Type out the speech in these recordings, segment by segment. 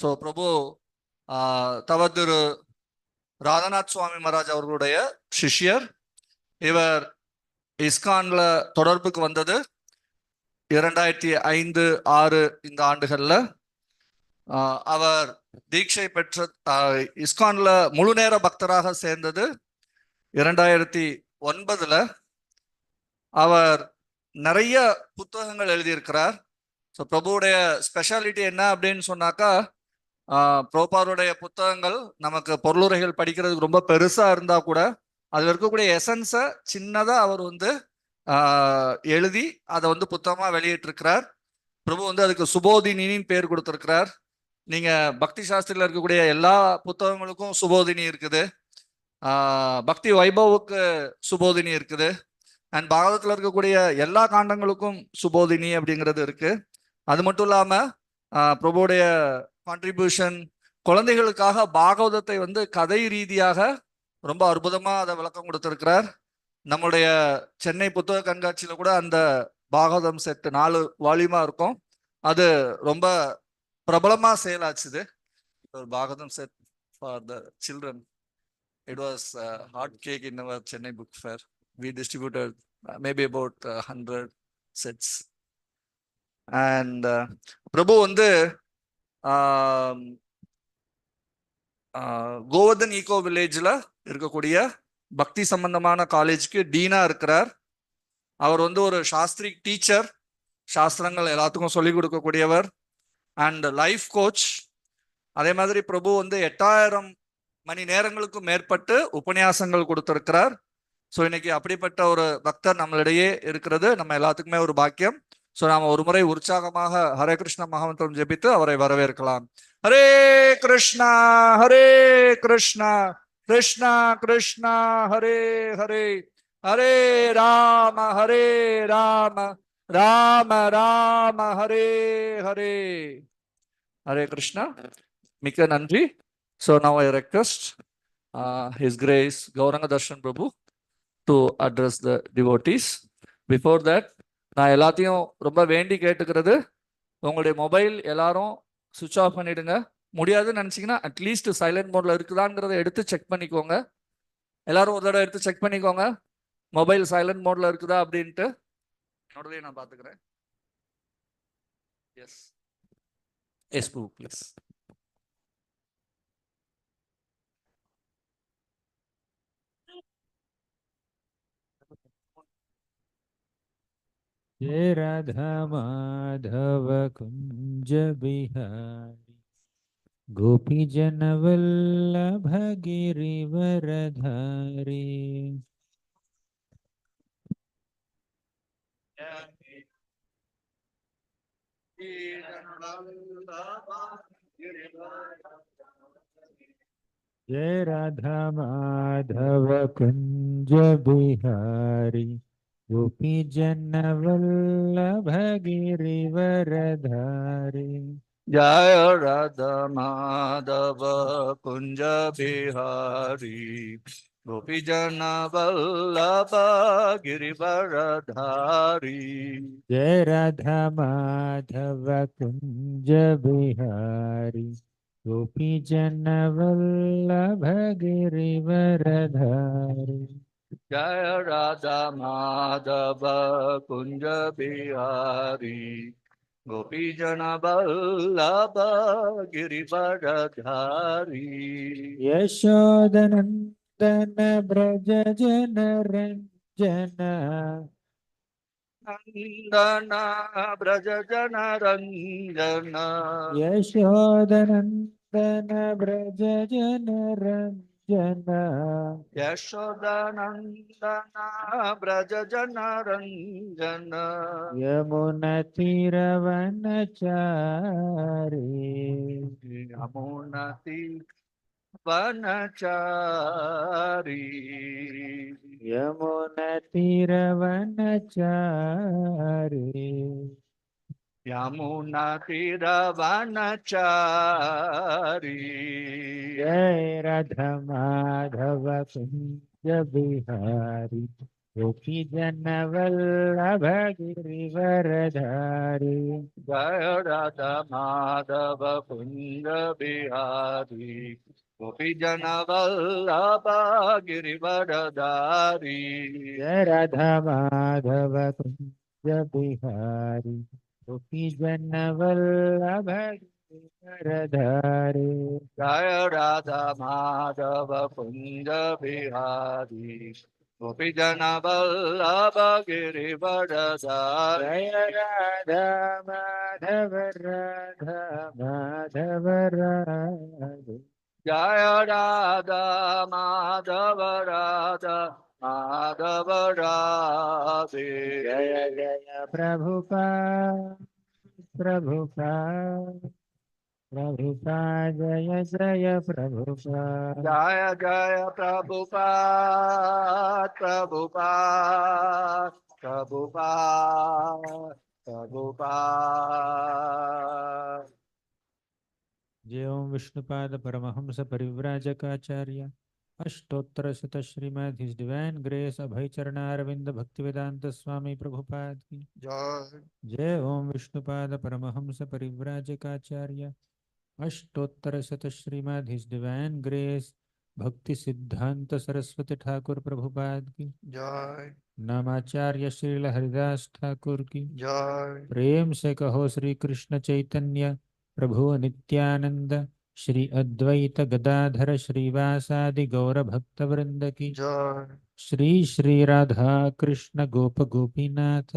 So பிரபு தவத்திரு ராதநாத் சுவாமி மகாராஜ் அவர்களுடைய சிஷ்யர். இவர் இஸ்கான்ல தொடர்புக்கு வந்தது 2005, 6 இந்த ஆண்டுகள்ல. அவர் தீட்சை பெற்ற இஸ்கான்ல முழு நேர பக்தராக சேர்ந்தது 2009. அவர் நிறைய புத்தகங்கள் எழுதியிருக்கிறார். ஸோ பிரபுவுடைய ஸ்பெஷாலிட்டி என்ன அப்படின்னு சொன்னாக்கா, பிரபுபாருடைய புத்தகங்கள் நமக்கு பொருளுரைகள் படிக்கிறதுக்கு ரொம்ப பெருசா இருந்தா கூட அதில் இருக்கக்கூடிய எசன்ஸை சின்னதா அவர் எழுதி அதை புத்தகமா வெளியிட்டிருக்கிறார். பிரபு அதுக்கு சுபோதினின்னு பேர் கொடுத்திருக்கிறார். நீங்க பக்தி சாஸ்திரியில் இருக்கக்கூடிய எல்லா புத்தகங்களுக்கும் சுபோதினி இருக்குது, பக்தி வைபவுக்கு சுபோதினி இருக்குது, அண்ட் பாகவதத்தில் இருக்கக்கூடிய எல்லா காண்டங்களுக்கும் சுபோதினி அப்படிங்கிறது இருக்கு. அது மட்டும் இல்லாம பிரபுடைய கான்ட்ரிபியூஷன் குழந்தைகளுக்காக பாகவதத்தை கதை ரீதியாக ரொம்ப அற்புதமா அதை விளக்கம் கொடுத்திருக்கிறார். நம்முடைய சென்னை புத்தக கண்காட்சியில கூட அந்த பாகவதம் செட் 4 வால்யூமா இருக்கும். அது ரொம்ப பிரபலமா செயலாச்சுது. Bhagavatam set for the children. It was hot cake in our Chennai book fair. We distributed maybe about 100 sets. And Prabhu Govardhan eco வில்லேஜ்ல இருக்கக்கூடிய பக்தி சம்பந்தமான காலேஜுக்கு டீனா இருக்கிறார். அவர் ஒரு சாஸ்திரி டீச்சர், சாஸ்திரங்கள் எல்லாத்துக்கும் சொல்லிக் கொடுக்கக்கூடியவர் அண்ட் லைஃப் கோச். அதே மாதிரி பிரபு 8000 மணி நேரங்களுக்கும் மேற்பட்டு உபன்யாசங்கள் கொடுத்திருக்கிறார். ஸோ இன்னைக்கு அப்படிப்பட்ட ஒரு பக்தர் நம்மளிடையே இருக்கிறது நம்ம எல்லாத்துக்குமே ஒரு பாக்கியம். ஸோ நாம ஒரு முறை உற்சாகமாக ஹரே கிருஷ்ண மகாமந்திரம் ஜெபித்து அவரை வரவேற்கலாம். ஹரே கிருஷ்ணா ஹரே கிருஷ்ணா கிருஷ்ணா கிருஷ்ணா ஹரே ஹரே, ஹரே ராம ராம ராம ஹரே ஹரே. ஹரே கிருஷ்ணா. மிக்க நன்றி. So now I request His Grace Gauranga Darshan Prabhu to address the devotees. Before that, நான் எல்லாத்தையும் ரொம்ப வேண்டி கேட்டுக்கிறது, உங்களுடைய மொபைல் எல்லாரும் சுவிட்ச் ஆஃப் பண்ணிடுங்க. முடியாதுன்னு நினச்சிங்கன்னா அட்லீஸ்ட் சைலண்ட் மோட்ல இருக்குதாங்கிறத எடுத்து செக் பண்ணிக்கோங்க. எல்லாரும் ஒரு தடவை எடுத்து செக் பண்ணிக்கோங்க மொபைல் சைலண்ட் மோட்ல இருக்குதா அப்படின்ட்டு. என்னோடதையும் நான் பார்த்துக்கிறேன். Yes yes bru please. जय राधा माधव कुंज बिहारी, गोपी जन वल्लभ गिरिवरधारी. जय राधा माधव कुंज बिहारी, गोपी जन वल्लभ गिरिवरधारी. जय राधा माधव कुंज बिहारी, गोपी जन वल्लभ गिरिवरधारी. जय राधा माधव कुंज बिहारी, गोपी जन वल्लभ गिरिवरधारी. जय राधा माधव कुंज बिहारी, गोपी जन वल्लभ गिरिवरधारी. यशोदनंदन ब्रज जन रंजन, नंदन ब्रज जन रंजन. यशोदनंदन ब्रज जन रंजन, यशोदनंदन ब्रज जन रंजन. यमुना तीरवनचारी, यमुना वनचारी. यमुना तीरवनचारी, यमुना तीरवनचारी. जय राधा माधव कुंज बिहारी, गोपी जन वल्लभ गिरिवरधारी। जय राधा माधव कुंज बिहारी गोपी जन वल्लभ गिरिवरधारी। जय राधा माधव कुंज बिहारी, गोपी जन वल्लभ गिरिवरधारी। जय राधा माधव कुंज बिहारी गोपी जन वल्लभ गिरिवरधारी। जय राधा माधव राधा माधव राधे। जय राधा माधव राधा माधव राधे। जय जय प्रभुपाद प्रभुपाद प्रभुपाद, जय जय प्रभुपाद। जय जय प्रभुपाद प्रभुपाद प्रभुपाद प्रभुपाद। जय ओम विष्णुपाद परमहंस परिव्राजकाचार्य अष्टोत्तर शत श्रीमद हिज डिवाइन ग्रेस अभय चरणारविंद भक्तिवेदांत स्वामी प्रभुपाद की जय जय। ओम विष्णुपाद परमहंस परिव्राजकाचार्य अष्टोत्तर शत श्रीमद हिज डिवाइन ग्रेस भक्ति सिद्धांत सरस्वती ठाकुर प्रभुपाद की जय नामाचार्य श्रील हरिदास ठाकुर की जय प्रेम से कहो श्री कृष्ण चैतन्य प्रभु नित्यानंद श्री अद्वैत गदाधर श्रीवासादि गौर भक्त वृंद की जय श्री श्री राधा कृष्ण गोप गोपीनाथ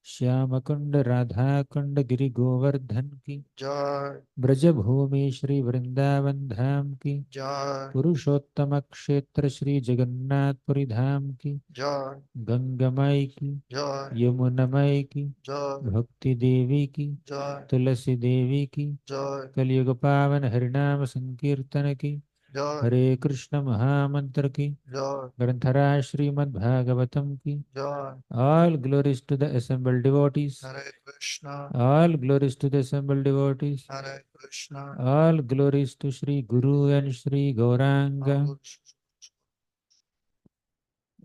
श्याम कुंड राधा कुंड गिरि गोवर्धन की जय ब्रजभूमि श्री वृंदावन धाम की जय पुरुषोत्तम क्षेत्र श्री जगन्नाथपुरी धाम की जय गंगमय की जय यमुनमय की जय भक्ति देवी की जय तुलसी देवी की जय कलयुग पावन हरिनाम संकीर्तन की जय हरे कृष्ण महामंत्र की जय ग्रंथराज श्रीमद् भागवतम की जय। all glories to the assembled devotees, Hare Krishna all glories to the assembled devotees, Hare Krishna all glories to Sri Guru and Sri Gauranga.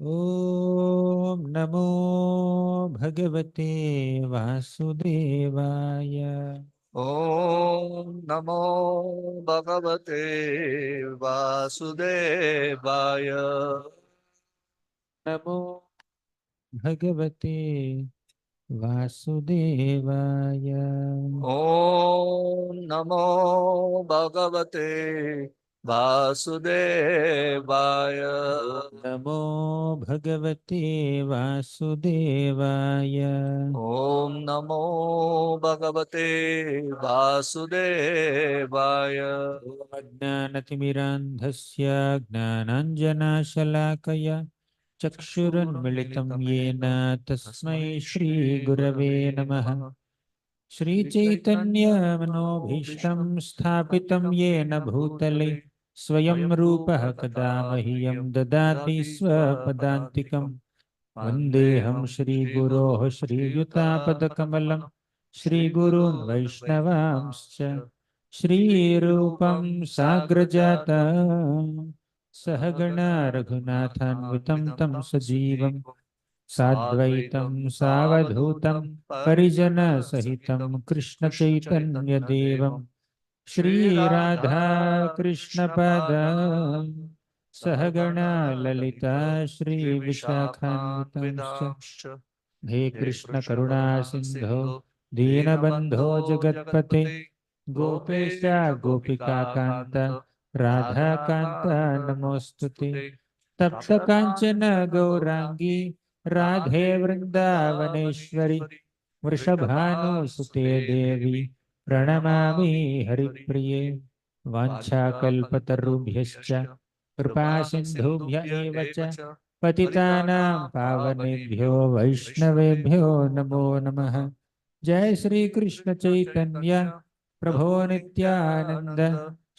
Om Namo Bhagavate Vasudevaya. Om Namo Bhagavate Vasudevaya. Namo Bhagavate Vasudevaya. Om Namo Bhagavate Vasudevaya. Namo Bhagavate Vasudevaya. Om Namo Bhagavate Vasudevaya. अज्ञानतिमिरान्धस्य ज्ञानाञ्जनाशलाकया चक्षुरुन्मिलितं येन तस्मै श्रीगुरवे नमः। श्रीचैतन्यमनोभीष्टं स्थापितं येन भूतले स्वयं रूपः कदा मह्यं ददाति स्वपदान्तिकम्। वन्देऽहं श्रीगुरोः श्रीयुतापदकमलं श्रीगुरून् वैष्णवांश्च श्रीरूपं साग्रजातं सहगणा रघुनाथान्वितं तं सजीवं साद्वैतं सावधूतं परिजनसहितं कृष्णचैतन्यदेवं श्रीराधा कृष्णपदं सहगणा ललिता श्रीविशाखान्वितांश्च। हे कृष्ण करुणा सिंधो दीनबंधो जगत्पते गोपेश गोपिका कांत राधा कांत नमोस्तुते। तप्त कांचन गौरांगी राधे वृंदावनेश्वरी वृषभानुसुते देवी प्रणमामि हरिप्रिये। वाञ्छाकल्पतरुभ्यश्च कृपा सिन्धुभ्य एव च पतितानां पावनेभ्यो वैष्णवेभ्यो नमो नमः। जय श्री कृष्ण चैतन्य प्रभो नित्यानंद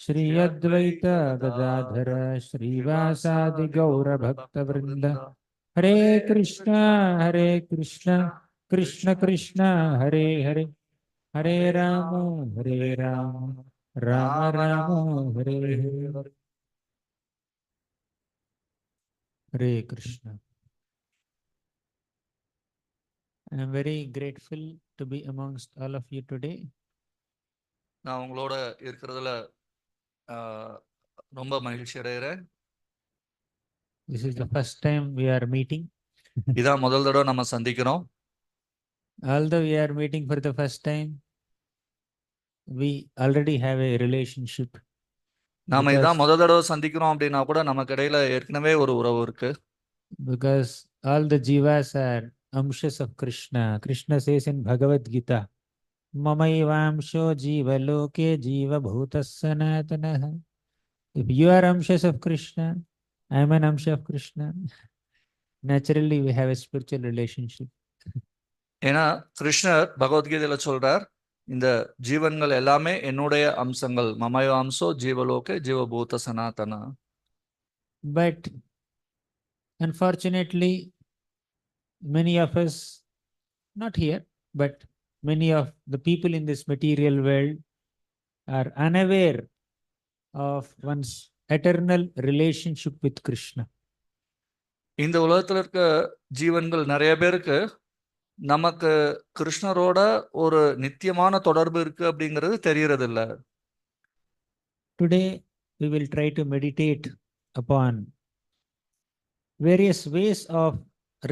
श्री अद्वैत गदाधर श्रीवासादि गौर भक्त वृंद। हरे कृष्ण कृष्ण कृष्ण हरे हरे हरे राम राम राम हरे हरे। हरे Krishna. I am very grateful to be amongst all of you today. நான் உங்களோட இருக்கிறதுல ரொம்ப மகிழ்ச்சி அடைகிறேன். This is the first time we are meeting. இதான் முதல் தடவை நம்ம சந்திக்கிறோம். Although we are meeting for the first time, we already have a relationship. நாம இதான் முதல் தடவை சந்திக்கிறோம் அப்படின்னா கூட நமக்கு இடையில ஏற்கனவே ஒரு உறவு இருக்கு. Because all the jivas are amshas of Krishna. Krishna says in Bhagavad Gita, Mamaivamsho jiva loke jiva bhutas sanatanaha. If you are amshas of Krishna, I am an amsha of Krishna. Naturally, we have a spiritual relationship. ஏன்னா கிருஷ்ணர் பகவத்கீதையில சொல்றார், இந்த ஜீவன்கள் எல்லாமே என்னுடைய அம்சங்கள். மமயவாம்சோ ஜீவலோகே ஜீவபூத Sanatana. But unfortunately, many of us, not here, but many of the people in this material world are unaware of one's eternal relationship with Krishna. இந்த உலகத்துல இருக்க ஜீவன்கள் நிறைய பேருக்கு நமக்கு கிருஷ்ணரோட ஒரு நித்தியமான தொடர்பு இருக்கு அப்படிங்கிறது தெரியறது இல்ல. Today we will try to meditate upon various ways of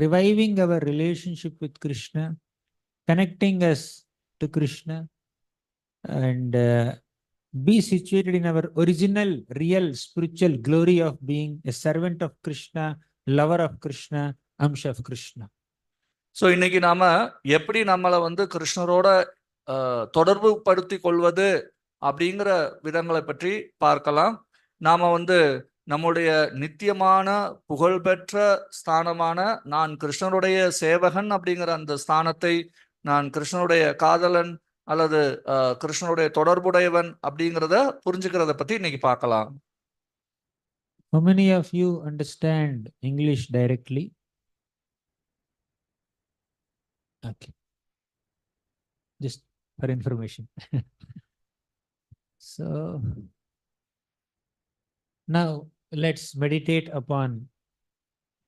reviving our relationship with Krishna, connecting us to Krishna, and be situated in our original, real spiritual glory of being a servant of Krishna, lover of Krishna, amsha of Krishna. So இன்னைக்கு நாம எப்படி நம்மளை கிருஷ்ணரோட தொடர்பு படுத்தி கொள்வது அப்படிங்கிற விதங்களை பற்றி பார்க்கலாம். நாம நம்முடைய நித்தியமான புகழ்பெற்ற ஸ்தானமான நான் கிருஷ்ணருடைய சேவகன் அப்படிங்கிற அந்த ஸ்தானத்தை, நான் கிருஷ்ணருடைய காதலன் அல்லது கிருஷ்ணருடைய தொடர்புடையவன் அப்படிங்கிறத புரிஞ்சுக்கிறத பத்தி இன்னைக்கு பார்க்கலாம். How many of you understand English directly? Okay. Just for information. So now let's meditate upon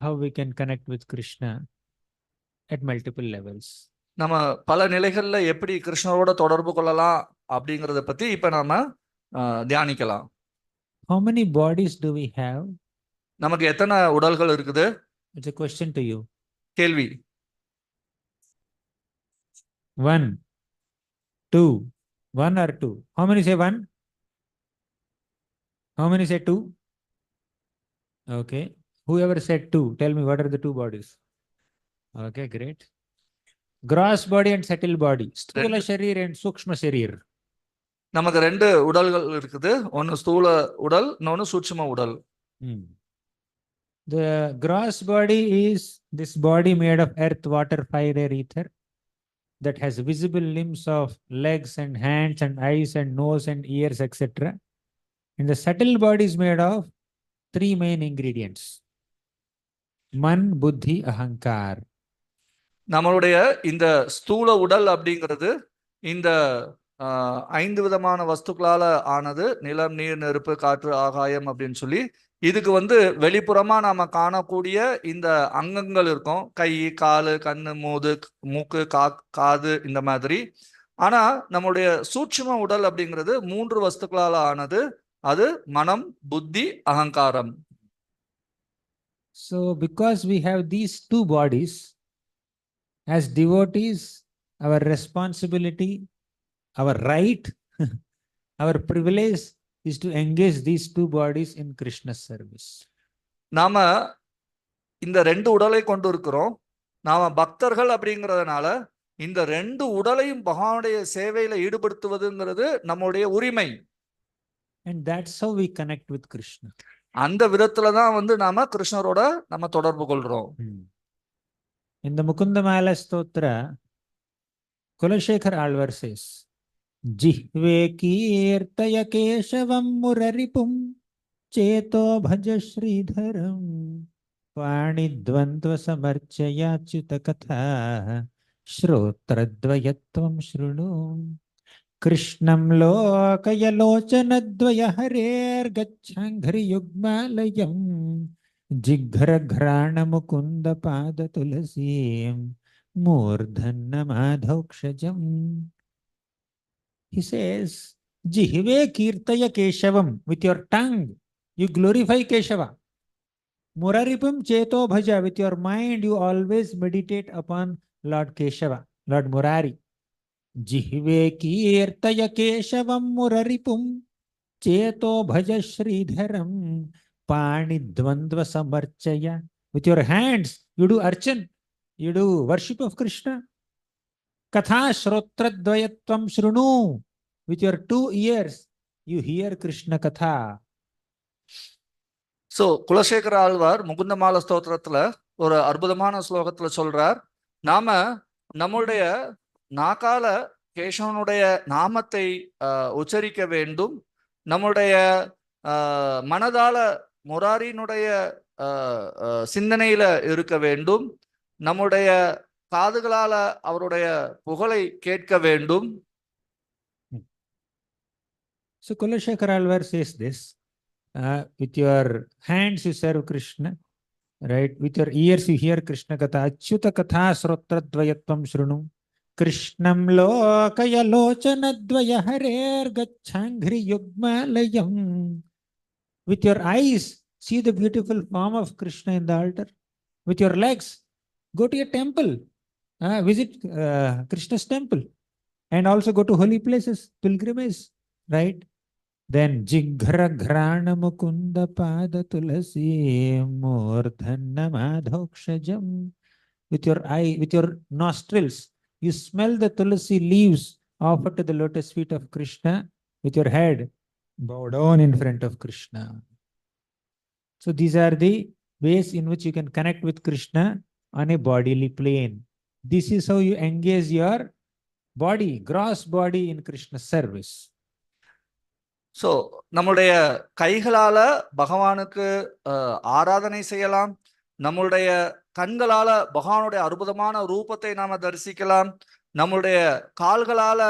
how we can connect with Krishna at multiple levels. நம்ம பல நிலைகள்ல எப்படி கிருஷ்ணரோட தொடர்பு கொள்ளலாம் அப்படிங்கறத பத்தி இப்ப நாம தியானிக்கலாம். How many bodies do we have? நமக்கு எத்தனை உடல்கள் இருக்குது? It's a question to you. கேள்வி. 1, 2, 1 or 2? How many say 1? How many say 2? Okay. Whoever said 2, tell me what are the 2 bodies? Okay, great. Gross body and subtle body. Sthula sharir and sukshma sharir. நமக்கு 2 உடல்கள் இருக்குது. ஒன்னு ஸ்தூல உடல், இன்னொன்னு சூட்சும உடல். The gross body is this body made of earth, water, fire, air, ether, that has visible limbs of legs and hands and eyes and nose and ears, etc. And the subtle body is made of 3 main ingredients: man, buddhi, ahankar. நம்மளுடைய இந்த ஸ்தூல உடல் அப்படிங்கிறது இந்த 5 விதமான வஸ்துக்களால ஆனது. நிலம், நீர், நெருப்பு, காற்று, ஆகாயம் அப்படின்னு சொல்லி இதுக்கு வெளிப்புறமா நாம காணக்கூடிய இந்த அங்கங்கள் இருக்கும். கை, காலு, கண்ணு, மூக்கு, காது, இந்த மாதிரி. ஆனா நம்மளுடைய சூட்சும உடல் அப்படிங்கிறது 3 வஸ்துக்களால ஆனது. அது மனம், புத்தி, அகங்காரம். So because we have these 2 bodies, as devotees, our responsibility, our right, our privilege is to engage these 2 bodies in Krishna's service. நாம இந்த 2 உடலை கொண்டு இருக்கிறோம். நாம பக்தர்கள் அப்படிங்கிறதுனால இந்த 2 உடலையும் பகவானுடைய சேவையில ஈடுபடுத்துவதுங்கிறது நம்முடைய உரிமை. And that's how we connect with Krishna. அந்த விதத்துல தான் நாம கிருஷ்ணரோட நம்ம தொடர்பு கொள்றோம். In the Mukundamala Stotra, Kulashekar Alvar says, Jihve kirtaya keshavam muraripum cheto bhaja sridharam Panidvandva samarchaya chutakatha Shrotradvayatvam shrunum Krishnam lokayalochanadvaya harer gacchangri yugmalayam Jighra ghrana mukunda pada tulasim Murdhannamadhokshajam. He says, Jihve kirtaya Keshavam. With your tongue, you glorify Keshava. Muraripam cheto bhaja. With your mind, you always meditate upon Lord Keshava, Lord Murari. Jihve kirtaya Keshavam Muraripum cheto bhaja Sridharam Pani Dvandva Samarchaya. With your hands, you do archan, you do worship of Krishna. Katha Shrotradvayatvam Shrunu. With your 2 ears, you hear Krishna Katha. So Kulasekhara Alvar Mukundamala ஸ்தோத்திரத்துல ஒரு அற்புதமான ஸ்லோகத்துல சொல்றார், நாம நம்முடைய நாக்கால கேசவனுடைய நாமத்தை உச்சரிக்க வேண்டும், நம்முடைய மனதால முராரினுடைய சிந்தனையில இருக்க வேண்டும், நம்முடைய காதுகளால அவருடைய புகழை கேட்க வேண்டும். So Kulashekara Alvar says this, with your hands you serve Krishna, right? With your ears you hear Krishna Katha. Achyuta Katha Srotradvayatvam Shrunu. Krishnam Lokaya Lochanadvaya Harer Gachangri Yugmalayam. With your eyes, see the beautiful form of Krishna in the altar. With your legs, go to a temple, visit Krishna's temple, and also go to holy places, pilgrimage, right? Then Jighra Ghrana Mukunda Pada Tulasi Murdhanna Madhokshajam. With your eye, with your nostrils, you smell the tulasi leaves offered to the lotus feet of Krishna. With your head, bow down in front of Krishna. So these are the ways in which you can connect with Krishna on a bodily plane. This is how you engage your body, gross body, in Krishna's service. So நம்முடைய கைகளால பகவானுக்கு ஆராதனை செய்யலாம், நம்முடைய கண்களால பகவானுடைய அற்புதமான ரூபத்தை நாம தரிசிக்கலாம், நம்முடைய கால்களால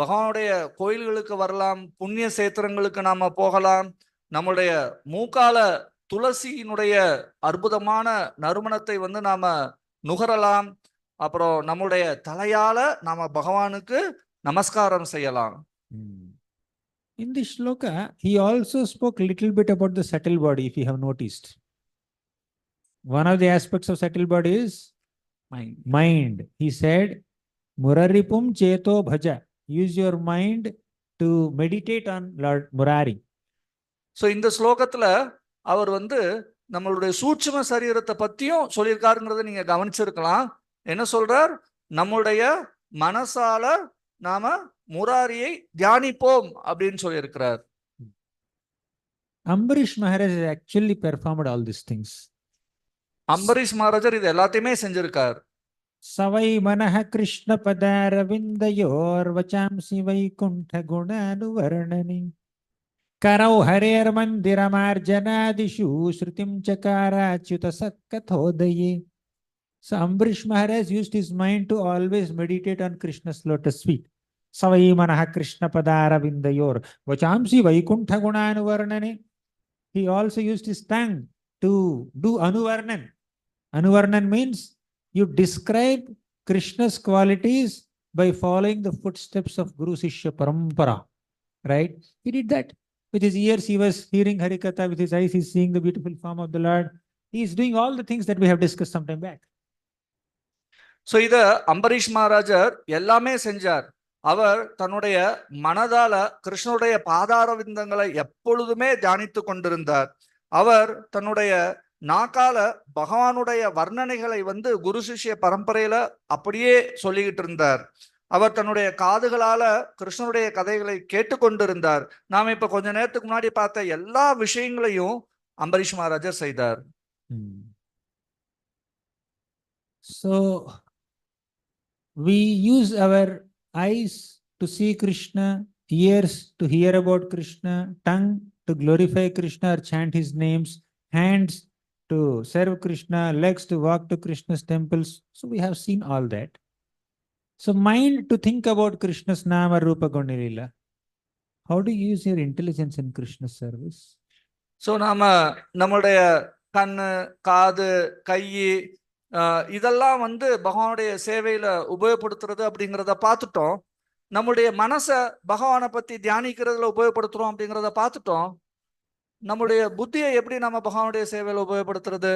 பகவானுடைய கோயில்களுக்கு வரலாம், புண்ணிய சேத்திரங்களுக்கு நாம போகலாம், நம்முடைய மூக்கால துளசியினுடைய அற்புதமான நறுமணத்தை நாம நுகரலாம், அப்புறம் நம்முடைய தலையால நாம பகவானுக்கு நமஸ்காரம் செய்யலாம். In this shloka, he also spoke a little bit about the subtle body, if you have noticed. One of the aspects of subtle body is mind. He said, Muraripum cheto bhaja. Use your mind to meditate on Lord Murari. So இந்த ஸ்லோகத்துல அவர் நம்மளுடைய சூட்சும சரீரத்தை பத்தியும் சொல்லியிருக்காருங்கிறத நீங்க கவனிச்சிருக்கலாம். என்ன சொல்றார்? நம்முடைய மனசால நாம முராரியை தியானிப்போம் அப்படின்னு சொல்லியிருக்கிறார். Ambarish Maharaj has actually performed all these things. Ambareesh மகாராஜர் இது எல்லாத்தையுமே செஞ்சிருக்கார். Savai manaha Krishna padaravindayor vachamsi vaikuntha gunanuvarnani karau harer mandiramarjanadishu shrutim chakarachyuta sakkathodaye. So Ambarish Maharaj used his mind to always meditate on Krishna's lotus feet. Savai manaha Krishna padaravindayor vachamsi vaikuntha gunanuvarnani. He also used his tongue to do anuvarnan. Anuvarnan means you describe Krishna's qualities by following the footsteps of Guru Sishya Parampara. Right? He did that. With his ears, he was hearing Harikatha. With his eyes, he is seeing the beautiful form of the Lord. He is doing all the things that we have discussed some time back. So, இத அம்பரீஷ் மகாராஜர் எல்லாமே செஞ்சார். அவர் தன்னுடைய மனதால கிருஷ்ணனுடைய பாதார விந்தங்களை எப்பொழுதுமே தியானித்து கொண்டிருந்தார். அவர் தன்னுடைய நாக்கால பகவானுடைய வர்ணனைகளை குரு சிஷ்ய பரம்பரையில அப்படியே சொல்லிக்கிட்டு இருந்தார். அவர் தன்னுடைய காதுகளால கிருஷ்ணனுடைய கதைகளை கேட்டுக்கொண்டிருந்தார். நாம இப்ப கொஞ்ச நேரத்துக்கு முன்னாடி பார்த்த எல்லா விஷயங்களையும் அம்பரீஷ் மகாராஜர் செய்தார். So we use our eyes to see Krishna, ears to hear about Krishna, tongue to glorify Krishna or chant his names, hands to serve Krishna, legs to walk to Krishna's temples. So we have seen all that. So mind to think about Krishna's Nama Rupa Gunilila. How do you use your intelligence in Krishna's service? So நாம நம்மளுடைய கண்ணு, காது, கை, இதெல்லாம் வந்து பகவானுடைய சேவையில உபயோகப்படுத்துறது அப்படிங்கிறத பார்த்துட்டோம். நம்முடைய மனசை பகவானை பத்தி தியானிக்கிறதுல உபயோகப்படுத்துறோம் அப்படிங்கிறத பார்த்துட்டோம். நம்முடைய புத்தியை எப்படி நம்ம பகவானுடைய சேவையில உபயோகப்படுத்துறது?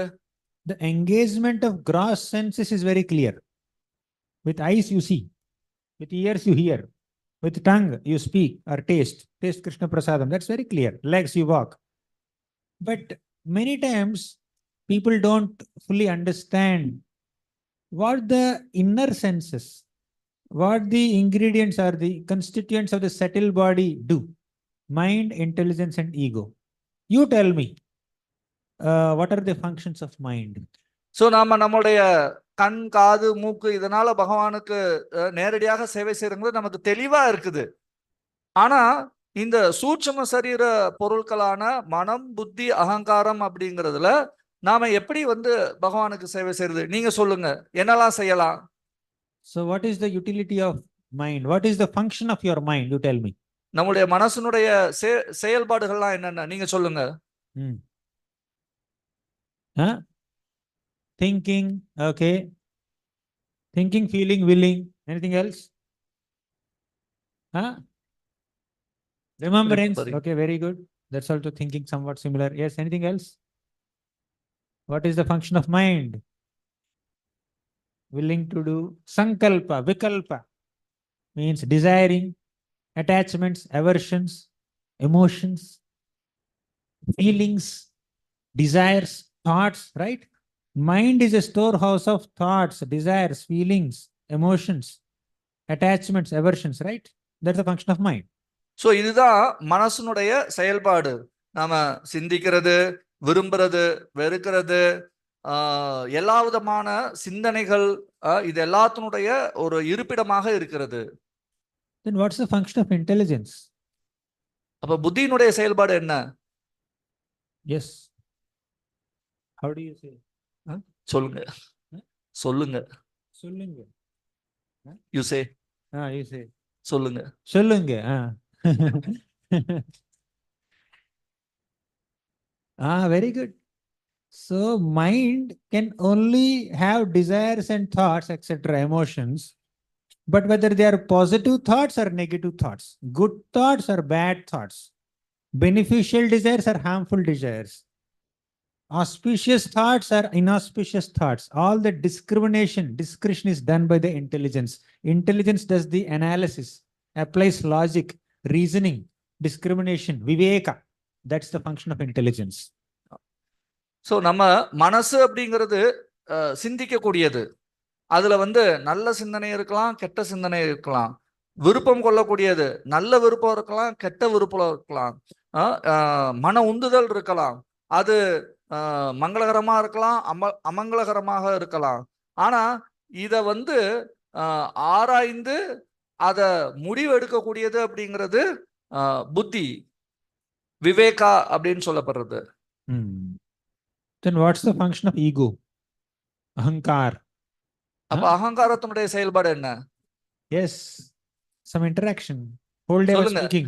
The engagement of gross senses is very clear. With eyes you see, with ears you hear, with tongue you speak or taste Krishna prasadam. That's very clear. Legs you walk. But many times people don't fully understand what the inner senses, what the ingredients or the constituents of the subtle body do. Mind, intelligence and ego. You tell me, what are the functions of mind? So நம்மளுடைய கண், காது, மூக்கு இதனால பகவானுக்கு நேரடியாக சேவை செய்யறது நமக்கு தெளிவா இருக்குது. ஆனா இந்த சூட்சும சரீர பொருட்களான மனம், புத்தி, அகங்காரம் அப்படிங்கிறதுல நாம எப்படி வந்து பகவானுக்கு சேவை செய்யறது? நீங்க சொல்லுங்க, என்னெல்லாம் செய்யலாம்? So what is the utility of mind? What is the function of your mind? You tell me. நம்முடைய மனசனுடைய செயல்பாடுகள்லாம் என்னென்ன நீங்க சொல்லுங்க. Thinking, okay. Thinking, feeling, willing. Anything else? Remembrance. Okay, very good. That's also thinking somewhat similar. Yes, anything else? What is the function of mind? Willing to do. Sankalpa, vikalpa means desiring, attachments, aversions, emotions, feelings, desires, thoughts, right? Mind is a storehouse of thoughts, desires, feelings, emotions, attachments, aversions, right? That's the function of mind. So இதுதான் மனசனுடைய செயல்பாடு. நாம சிந்திக்கிறது, விரும்புறது, வெறுக்கிறது, எல்லா விதமான சிந்தனைகள், இது எல்லாத்தினுடைய ஒரு இருப்பிடமாக இருக்கிறது. Then what's the function of intelligence? அப்ப புத்தியினுடைய செயல்பாடு என்ன? Yes. How do you say? சொல்லுங்க, சொல்லுங்க. சொல்லுங்க. You say. You say. சொல்லுங்க. சொல்லுங்க. Very good. So mind can only have desires and thoughts, etc., emotions, but whether they are positive thoughts or negative thoughts, good thoughts or bad thoughts, beneficial desires or harmful desires, auspicious thoughts or inauspicious thoughts, all the discretion is done by the intelligence. Intelligence does the analysis, applies logic, reasoning, discrimination, viveka. That's the function of intelligence. So நம்ம மனசு அப்படிங்கிறது சிந்திக்கக்கூடியது. அதுல வந்து நல்ல சிந்தனை இருக்கலாம், கெட்ட சிந்தனை இருக்கலாம். விருப்பம் கொள்ளக்கூடியது, நல்ல விருப்பம் இருக்கலாம், கெட்ட விருப்பம் இருக்கலாம். மன உந்துதல் இருக்கலாம், அது மங்களகரமா இருக்கலாம், அமங்கலகரமாக இருக்கலாம். ஆனா இத வந்து ஆராய்ந்து அத முடிவு எடுக்கக்கூடியது அப்படிங்கிறது புத்தி, விவேகா அப்படின்னு சொல்லப்படுறது. Then what's the function of ego? Ahankar. அப்ப அகங்காரத்தினுடைய செயல்பாடு என்ன? Yes, some interaction. Whole day I was speaking.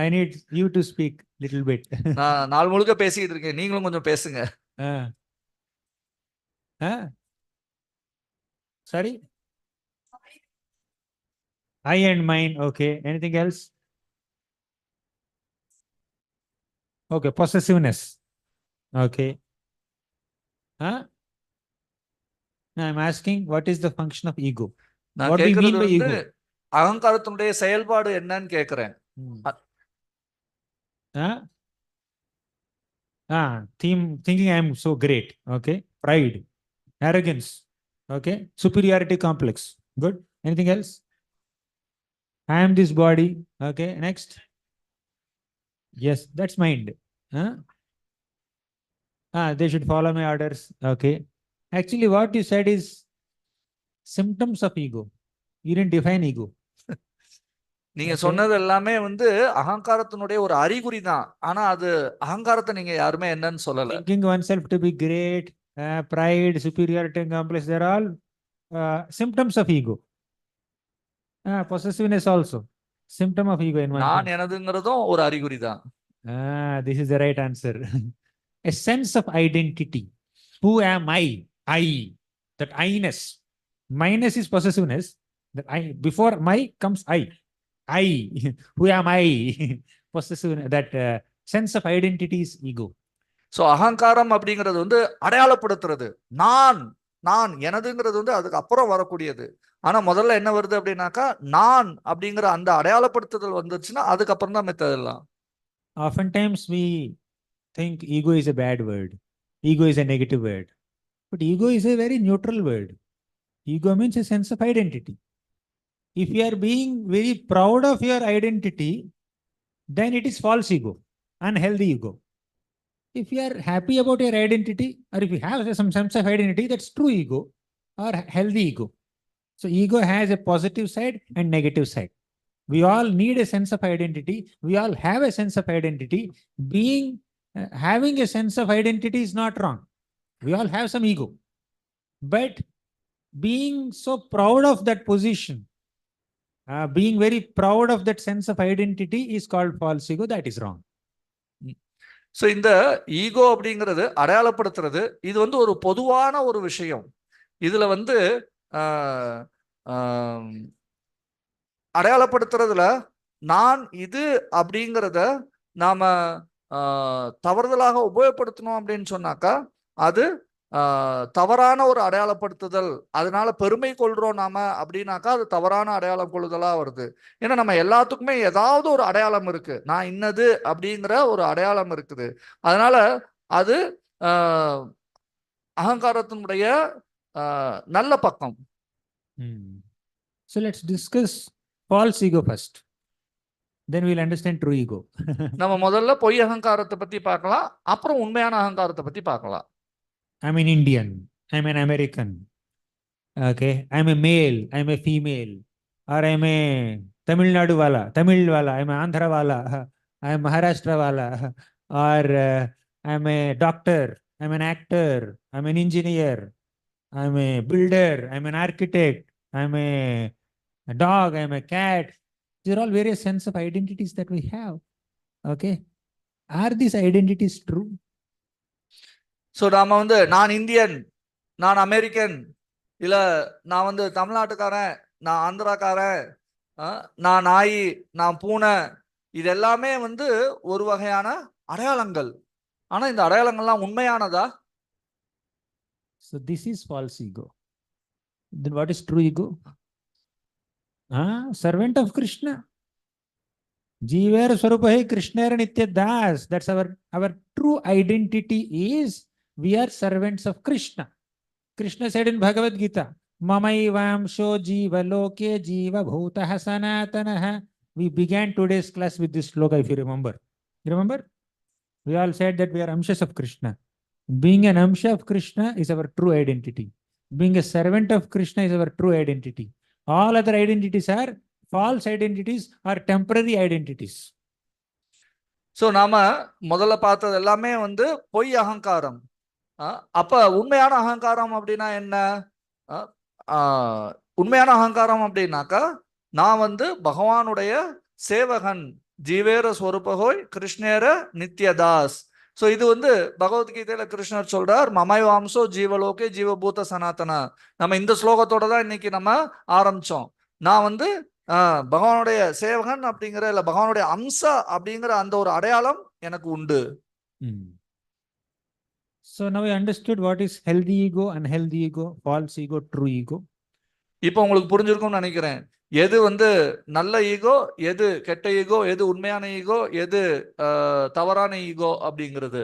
I need you to speak little bit. நான் நாள் முழுக்க பேசிட்டு இருக்கேன், நீங்களும் கொஞ்சம் பேசுங்க. Sorry? I and mine. Okay. Anything else? Okay. Possessiveness. Okay. I'm asking, what is the function of ego? What do you mean by ego? அகங்காரத்தினுடைய செயல்பாடு என்னன்னு கேக்குறேன். Thinking I am so great. Okay. Pride, arrogance. Okay. Superiority complex. Good. Anything else? I am this body. Okay. Next. Yes, that's mind. They should follow my orders. Okay. Actually, what you said is symptoms of ego. You didn't define ego. நீங்க சொன்னது எல்லாமே வந்து அகங்காரத்தினுடைய ஒரு அறிகுறி தான். ஆனா அது அகங்காரத்தை நீங்க யாருமே என்னன்னு சொல்லல. Thinking oneself to be great, pride, superiority complex, they're all symptoms of ego. Possessiveness also symptom of ego in one. நான் எனதுங்கிறதும் ஒரு அறிகுறி தான். This is the right answer. A sense of identity. Who am I? I. that I-ness. Minus is possessiveness. That I, before my comes I. Who am I? Possessive, that sense of identity is ego. So அகங்காரம் அப்படிங்கிறது வந்து அடையாளப்படுத்துறது. நான் நான் எனதுங்கிறது வந்து அதுக்கு அப்புறம் வரக்கூடியது. ஆனா முதல்ல என்ன வருது அப்படின்னாக்கா, நான் அப்படிங்கிற அந்த அடையாளப்படுத்துதல் வந்துச்சுன்னா அதுக்கப்புறம் தான் மெத்ததெல்லாம். Oftentimes we think ego is a bad word. Ego is a negative word. But ego is a very neutral word. Ego means a sense of identity. If you are being very proud of your identity, then it is false ego, unhealthy ego. If you are happy about your identity, or if you have some sense of identity, that's true ego or healthy ego. So ego has a positive side and negative side. We all need a sense of identity. We all have a sense of identity. Having a sense of identity is not wrong. We all have some ego. But being so proud of that position, being very proud of that sense of identity is called false ego. That is wrong. So இந்த ego அப்படிங்கிறது அடையாளப்படுத்துறது, இது வந்து ஒரு பொதுவான ஒரு விஷயம். இதுல வந்து அடையாளப்படுத்துறதுல நான் இது அப்படிங்கிறத நாம தவறுதலாக உபயோகப்படுத்தணும் அப்படின்னு சொன்னாக்கா அது தவறான ஒரு அடையாளப்படுத்துதல். அதனால பெருமை கொள்றோம் நாம அப்படின்னாக்கா அது தவறான அடையாளம் கொள்ளுதலா வருது. ஏன்னா நம்ம எல்லாத்துக்குமே ஏதாவது ஒரு அடையாளம் இருக்கு. நான் இன்னது அப்படிங்கிற ஒரு அடையாளம் இருக்குது. அதனால அது அகங்காரத்தினுடைய நல்ல பக்கம். So let's discuss false ego first. Then we'll understand true ego. நம்ம முதல்ல பொய் அகங்காரத்தை பத்தி பார்க்கலாம், அப்புறம் உண்மையான அகங்காரத்தை பத்தி பார்க்கலாம். I'm an Indian. I'm an American. Okay, I'm a male. I'm a female. Or I'm a Tamil Nadu wala. I'm a Andhra wala. I'm Maharashtra wala. Or I'm a doctor. I'm an actor. I'm an engineer. I'm a builder. I'm an architect. I'm a dog. I'm a cat. These are all various sense of identities that we have. Okay, are these identities true? So நாம வந்து நான் Indian, நான் American, இல்லை நான் வந்து தமிழ்நாட்டுக்காரன், நான் ஆந்திராக்காரன், நான் நாய், நான் பூனை, இது எல்லாமே வந்து ஒரு வகையான அடையாளங்கள். ஆனா இந்த அடையாளங்கள்லாம் உண்மையானதா? So this is false ego. Then what is true ego? Servant of Krishna. Jeever Swarupa Krishna Nitya Das. That's our true identity is we are servants of Krishna. Krishna said in Bhagavad Gita, Mamaivamsho Jiva Loke Jiva Bhutah Sanatanaha. We began today's class with this sloka, if you remember. You remember? We all said that we are Amshas of Krishna. Being an Amsha of Krishna is our true identity. Being a servant of Krishna is our true identity. All other identities are false identities or temporary identities. So நாம முதல்ல பார்த்தது எல்லாமே வந்து பொய் அகங்காரம். அப்ப உண்மையான அகங்காரம் அப்படின்னா என்ன? உண்மையான அகங்காரம் அப்படின்னாக்கா நான் வந்து பகவானுடைய சேவகன், ஜீவேர ஸ்வரூபகோய் கிருஷ்ணேர நித்யதாஸ். ஸோ இது வந்து பகவத்கீதையில கிருஷ்ணர் சொல்றார், மமைவாம்சோ ஜீவலோகே ஜீவபூத சனாதன. நம்ம இந்த ஸ்லோகத்தோட தான் இன்னைக்கு நம்ம ஆரம்பிச்சோம். நான் வந்து பகவானுடைய சேவகன் அப்படிங்கிற இல்ல பகவானுடைய அம்சா அப்படிங்கிற அந்த ஒரு அடையாளம் எனக்கு உண்டு. So now we understood what is healthy ego, unhealthy ego, false ego, true ego. இப்போ உங்களுக்கு புரிஞ்சிருக்கும்னு நினைக்கிறேன். எது வந்து நல்ல ஈகோ, எது கெட்ட ஈகோ, எது உண்மையான ஈகோ, எது தவறான ஈகோ அப்படிங்கிறது.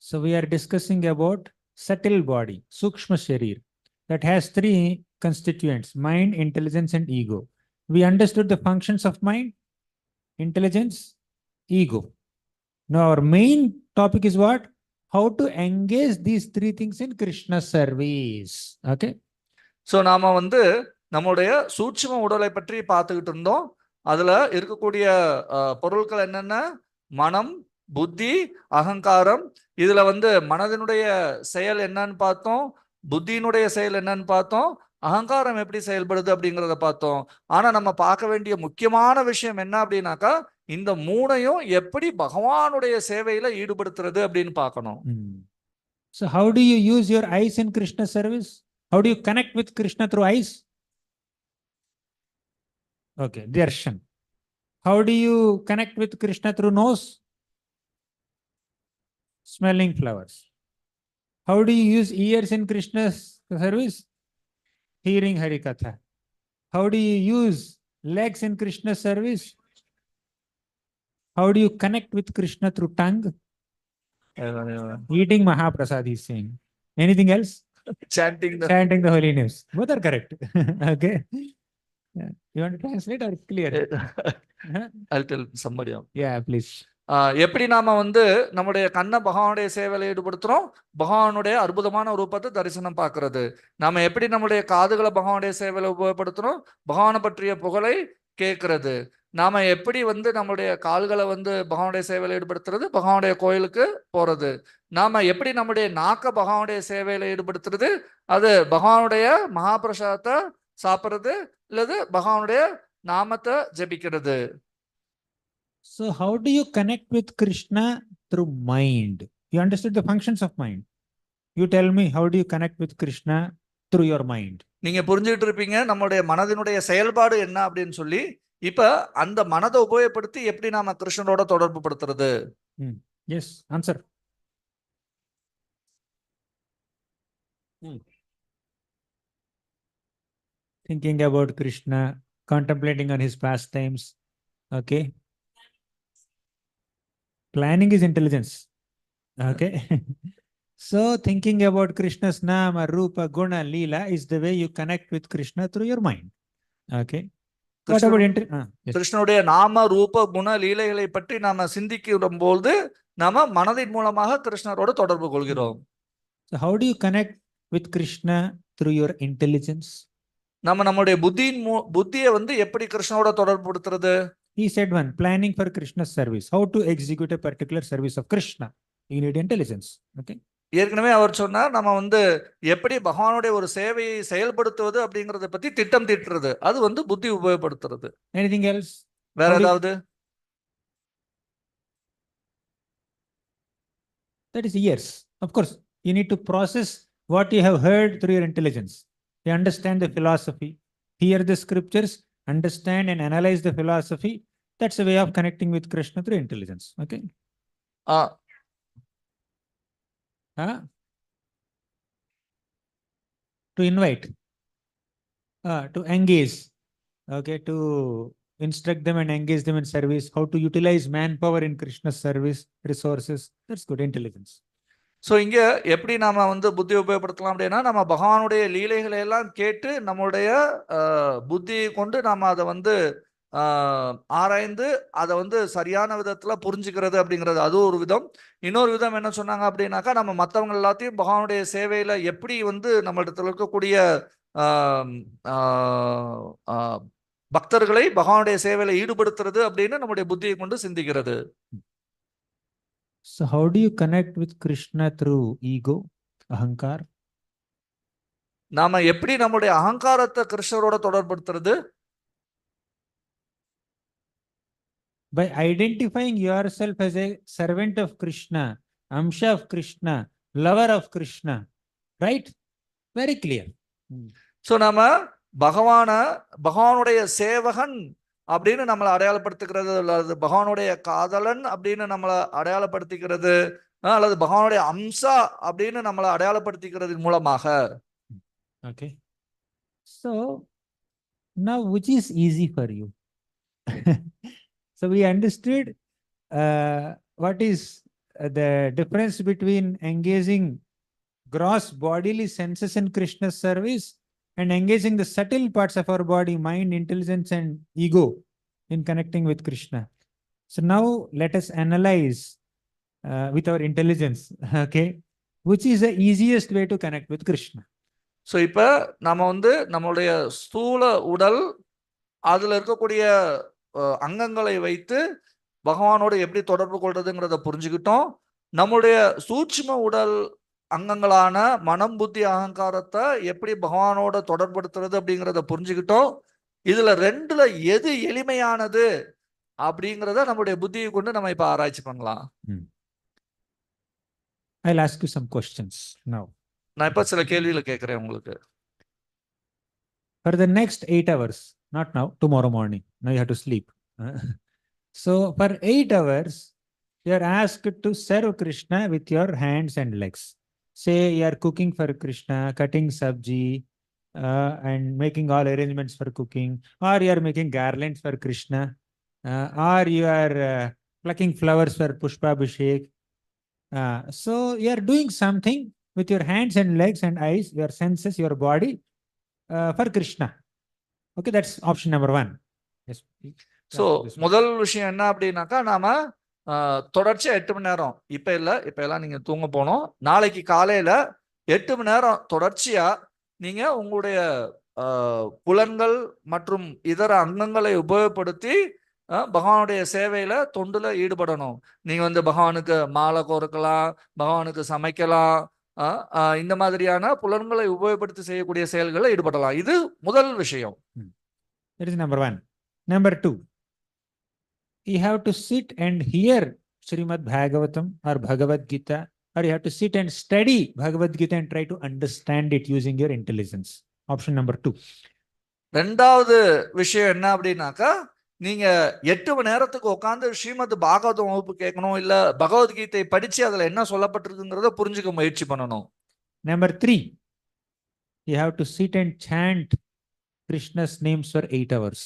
So we are discussing about subtle body, Sukshma Sharir, that has three constituents: mind, intelligence, and ego. We understood the functions of mind, intelligence, ego. Now our main topic is what? How to engage these three things in Krishna service. Okay. So நாம வந்து நம்முடைய சூட்சும உடலை பற்றி பார்த்துக்கிட்டு இருந்தோம். அதுல இருக்கக்கூடிய பொருட்கள் என்னென்ன? மனம், புத்தி, அகங்காரம். இதுல வந்து மனதினுடைய செயல் என்னன்னு பார்த்தோம், புத்தியினுடைய செயல் என்னன்னு பார்த்தோம், அகங்காரம் எப்படி செயல்படுது அப்படிங்கிறத பார்த்தோம். ஆனா நம்ம பார்க்க வேண்டிய முக்கியமான விஷயம் என்ன அப்படின்னாக்கா, இந்த மூணையும் எப்படி பகவானுடைய சேவையில ஈடுபடுத்துறது அப்படின்னு பார்க்கணும். So how do you use your eyes in Krishna service? How do you connect with Krishna through eyes? Okay, Darshan. How do you connect with Krishna through nose? Smelling flowers. How do you use ears in Krishna's service? Hearing Harikatha. How do you use legs in Krishna's service? How do you connect with Krishna through tongue? Eating Mahaprasad, he's saying. Anything else? Chanting the Chanting the holy names. Both are correct. Okay. Yeah. You want to translate or clear? Huh? I'll tell somebody else. Yeah, please. எப்படி நாம வந்து நம்முடைய கண்ணை பகவானுடைய சேவையில ஈடுபடுத்துறோம், பகவானுடைய அற்புதமான ரூபத்தை தரிசனம் பார்க்கறது. நாம எப்படி நம்முடைய காதுகளை பகவானுடைய சேவையில உபயோகப்படுத்துறோம், பகவானை பற்றிய புகழை கேட்கறது. நாம எப்படி வந்து நம்முடைய கால்களை வந்து பகவானுடைய சேவையில ஈடுபடுத்துறது, பகவானுடைய கோயிலுக்கு போறது. நாம எப்படி நம்முடைய நாக்க பகவானுடைய சேவையில ஈடுபடுத்துறது, அது பகவானுடைய மகாபிரசாதத்தை சாப்பிட்றது, இல்லது பகவானுடைய நாமத்தை ஜபிக்கிறது. So how do you connect with Krishna? Through mind. You understood the functions of mind. You tell me, how do you connect with Krishna through your mind? நீங்க புரிஞ்சுட்டு இருப்பீங்க நம்முடைய மனதினுடைய செயல்பாடு என்ன அப்படின்னு சொல்லி. இப்ப அந்த மனதை உபயோகப்படுத்தி எப்படி நாம கிருஷ்ணனோட தொடர்பு படுத்துறது? Yes, answer. Thinking about Krishna, contemplating on his pastimes. Okay. Planning is intelligence. Okay. So thinking about Krishna's nama, rupa, guna, leela is the way you connect with Krishna through your mind. Okay. What about yes. கிருஷ்ணனுடைய நாம ரூப குண லீலைகளை பற்றி நாம சிந்திக்கும் போது நாம மனதின் மூலமாக கிருஷ்ணரோட தொடர்பு கொள்கிறோம். So how do you connect with Krishna through your intelligence? நம்ம நம்முடைய புத்தியை வந்து எப்படி கிருஷ்ணனோட தொடர்பு படுத்துறது? He said one, planning for Krishna's service. How to execute a particular service of Krishna. You need intelligence. Okay. ஏற்கனவே அவர் சொன்னார், நம்ம வந்து எப்படி பகவானுடைய ஒரு சேவையை செயல்படுத்துவது அப்படிங்கறத பத்தி திட்டம் தீட்டுறது, அது வந்து புத்தி உபயோகப்படுத்துறது. Anything else? வேற ஏதாவது? That is ears. Of course, you need to process what you have heard through your intelligence. You understand the philosophy, hear the scriptures, understand and analyze the philosophy. That's a way of connecting with Krishna through intelligence. Okay. To invite, to engage, okay, to instruct them and engage them in service, how to utilize manpower in Krishna's service, resources. That's good intelligence. So இங்கே எப்படி நாம வந்து புத்தி உபயோகப்படுத்தலாம் அப்படின்னா, நம்ம பகவானுடைய லீலைகளை எல்லாம் கேட்டு நம்முடைய புத்தியை கொண்டு நாம அதை வந்து ஆராய்ந்து அதை வந்து சரியான விதத்துல புரிஞ்சுக்கிறது அப்படிங்கிறது அது ஒரு விதம். இன்னொரு விதம் என்ன சொன்னாங்க அப்படின்னாக்கா, நம்ம மற்றவங்க எல்லாத்தையும் பகவானுடைய சேவையில எப்படி வந்து நம்மளிடத்துல இருக்கக்கூடிய பக்தர்களை பகவானுடைய சேவையில ஈடுபடுத்துறது அப்படின்னு நம்முடைய புத்தியை கொண்டு சிந்திக்கிறது. So how do you connect with Krishna through ego, ahankar? நாம எப்படி நம்முடைய அகங்காரத்தை கிருஷ்ணரோட தொடர்படுத்துறது? By identifying yourself as a servant of Krishna, amsha of Krishna, lover of Krishna. Right? Very clear. So நாம பகவானுடைய சேவகன் அப்படின்னு நம்மளை அடையாளப்படுத்திக்கிறது, அல்லது பகவானுடைய காதலன் அப்படின்னு நம்மளை அடையாளப்படுத்திக்கிறது, அல்லது பகவானுடைய அம்சா அப்படின்னு நம்மளை அடையாளப்படுத்திக்கிறது மூலமாக. Okay. So now which is easy for you? So we understood what is the difference between engaging gross bodily senses in Krishna's service and engaging the subtle parts of our body, mind, intelligence, and ego in connecting with Krishna. So now let us analyze with our intelligence, okay, which is the easiest way to connect with Krishna. So இப்ப நம்ம வந்து நம்மளுடைய ஸ்தூல உடல், அதுல இருக்கக்கூடிய அங்கங்களை வைத்து பகவானோட எப்படி தொடர்பு கொள்றதுங்கிறத புரிஞ்சுக்கிட்டோம். நம்முடைய சூட்சும உடல் அங்கங்களான மனம், புத்தி, அகங்காரத்தை எப்படி பகவானோட தொடர்படுத்துறது அப்படிங்கிறத புரிஞ்சுக்கிட்டோம். இதுல ரெண்டுல எது எளிமையானது அப்படிங்கிறத நம்முடைய புத்தியை கொண்டு நம்ம இப்ப ஆராய்ச்சி பண்ணலாம். I'll ask you some questions now. நான் இப்ப சில கேள்விகளை கேட்கிறேன் உங்களுக்கு. For the next 8 hours, not now, tomorrow morning. Now you have to sleep. So for 8 hours, you are asked to serve Krishna with your hands and legs. Say you are cooking for Krishna, cutting sabji, and making all arrangements for cooking, or you are making garlands for Krishna, or you are plucking flowers for Pushpa Abhishek. So you are doing something with your hands and legs and eyes, your senses, your body, for Krishna. Okay, that's option number 1. Yes. So முதல் விஷயம் என்ன அப்படின்னாக்கா, நாம தொடர்ச்சியா 8 மணி நேரம், இப்ப எல்லாம் நீங்க தூங்க போனோம், நாளைக்கு காலையில 8 மணி நேரம் தொடர்ச்சியா நீங்க உங்களுடைய புலன்கள் மற்றும் இதர அங்கங்களை உபயோகப்படுத்தி பகவானுடைய சேவையில தொண்டுல ஈடுபடணும். நீங்க வந்து பகவானுக்கு மாலை கோர்க்கலாம், பகவானுக்கு சமைக்கலாம், இந்த மாதிரியான புலன்களை உபயோகப்படுத்தி செய்யக்கூடிய செயல்களை ஈடுபடலாம். இது முதல் விஷயம். That is number 1. Number 2, you have to sit and hear Srimad Bhagavatam or Bhagavad Gita, or you have to sit and study Bhagavad Gita and try to understand it using your intelligence. Option number 2. ரெண்டாவது விஷயம் என்ன அப்படின்னாக்கா, நீங்க 8 மணி நேரத்துக்கு உட்காந்து ஸ்ரீமத் பாகவதம் வகுப்பு கேட்கணும், இல்ல பகவத்கீதை படிச்சு அதுல என்ன சொல்லப்பட்டிருக்குங்கிறத புரிஞ்சுக்க முயற்சி பண்ணணும். Number 3, you have to sit and chant Krishna's names for 8 hours.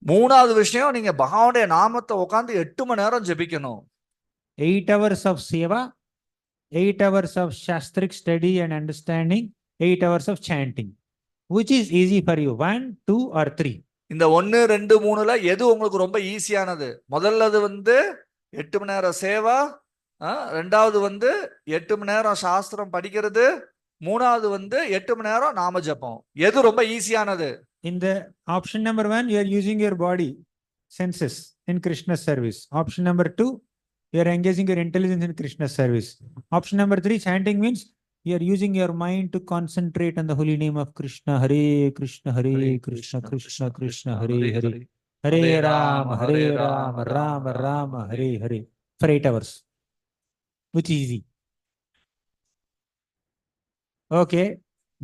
மூணாவது விஷயம், நீங்க பகவானுடைய நாமத்தை உட்காந்து 8 மணி நேரம் ஜெபிக்கணும். 8 hours of seva, 8 hours of shastric study and understanding, 8 hours of chanting. Which is easy for you, 1, 2 or 3? இந்த 1, 2, 3ல எது உங்களுக்கு ரொம்ப ஈஸியானது? முதல்லது வந்து 8 மணி நேரம் சேவா, ரெண்டாவது வந்து 8 மணி நேரம் சாஸ்திரம் படிக்கிறது, மூணாவது வந்து 8 மணி நேரம் நாம ஜபம். எது ரொம்ப ஈஸியானது? In the option number 1, you are using your body senses in Krishna's service. Option number 2, you are engaging your intelligence in Krishna's service. Option number 3, chanting means you are using your mind to concentrate on the holy name of Krishna. Hare Krishna, Hare Krishna, Krishna Krishna, Hare Hare, Hare Rama, Hare Rama, Rama Rama, Hare Hare, for 8 hours. Which is easy. Okay,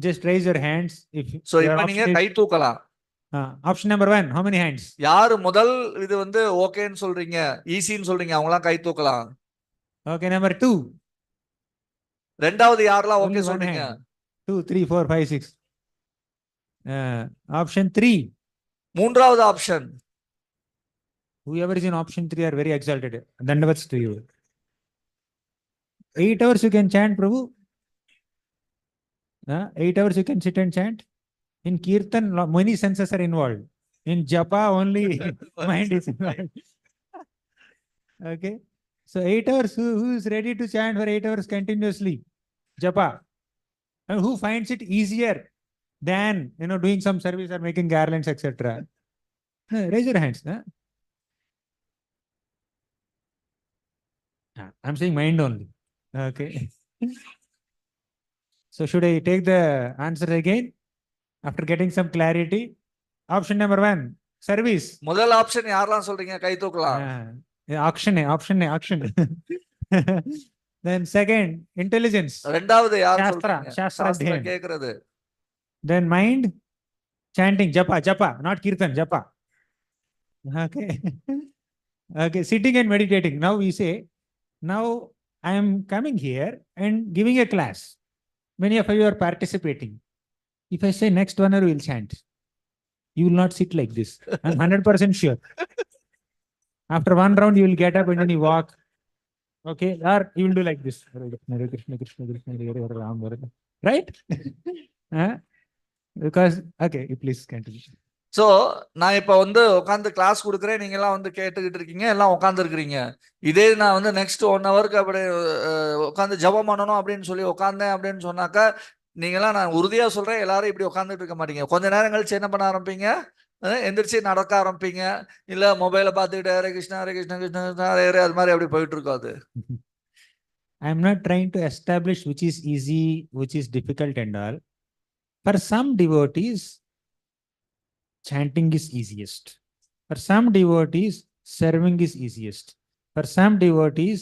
just raise your hands if so இப்ப நீங்க கை தூக்கலாம். Option number 1, how many hands? யாரு முதல் இது வந்து ஓகேன்னு சொல்றீங்க, ஈஸின்னு சொல்றீங்க, அவங்கலாம் கை தூக்கலாம். Okay, number 2. ரெண்டாவது யாரெல்லாம் ஓகே சொல்றீங்க? 2, 3, 4, 5, 6. Option 3. மூன்றாவது option. Whoever is in option 3 are very exalted. Dandavats to you. 8 hours you can chant, Prabhu. 8 hours you can sit and chant. In Kirtan, many senses are involved. In Japa, only mind is involved. Okay. So 8 hours, who is ready to chant for 8 hours continuously? Japa. And who finds it easier than, doing some service or making garlands, etc.? Raise your hands. I'm saying mind only. Okay. So should I take the answer again after getting some clarity? Option number 1, service. முதல் option யாரெல்லாம் சொல்றீங்க? கை தூக்கலாம். Auction. Then second, intelligence. ரெண்டாவது யார் சொல்றீங்க? Shastra கேக்குறது. Then mind, chanting, japa, not kirtan, japa. Okay. Okay, sitting and meditating. Now we say, now I am coming here and giving a class. Many of you are participating. If I say next 1 hour we will chant, you will not sit like this. I'm 100% sure. After 1 round, you will get up and then you walk. Okay, or you will do like this. Hare Krishna, Krishna Krishna, Hare Hare, Ram Hare. Right? Because, okay, please continue. So நான் இப்போ வந்து உட்காந்து class கொடுக்குறேன், நீங்கள்லாம் வந்து கேட்டுக்கிட்டு இருக்கீங்க, எல்லாம் உட்காந்துருக்கிறீங்க. இதே நான் வந்து நெக்ஸ்ட் 1 ஹவருக்கு அப்படி உட்காந்து ஜபம் பண்ணணும் அப்படின்னு சொல்லி உட்காந்தேன் அப்படின்னு சொன்னாக்கா, நீங்களாம் நான் உறுதியாக சொல்கிறேன், எல்லாரும் இப்படி உட்காந்துட்டு இருக்க மாட்டீங்க. கொஞ்ச நேரம் கழிச்சு என்ன பண்ண ஆரம்பிப்பீங்க? எந்திரிச்சு நடக்க ஆரம்பிப்பீங்க, இல்லை மொபைலை பார்த்துக்கிட்டு ஹரே கிருஷ்ணா ஹரே கிருஷ்ணா கிருஷ்ணா கிருஷ்ணா ஹரே ஹரே அது மாதிரி அப்படி போயிட்டு இருக்காது. I am not trying to establish which is easy, which is difficult and all. For some devotees, chanting is easiest. For some devotees, serving is easiest. For some devotees,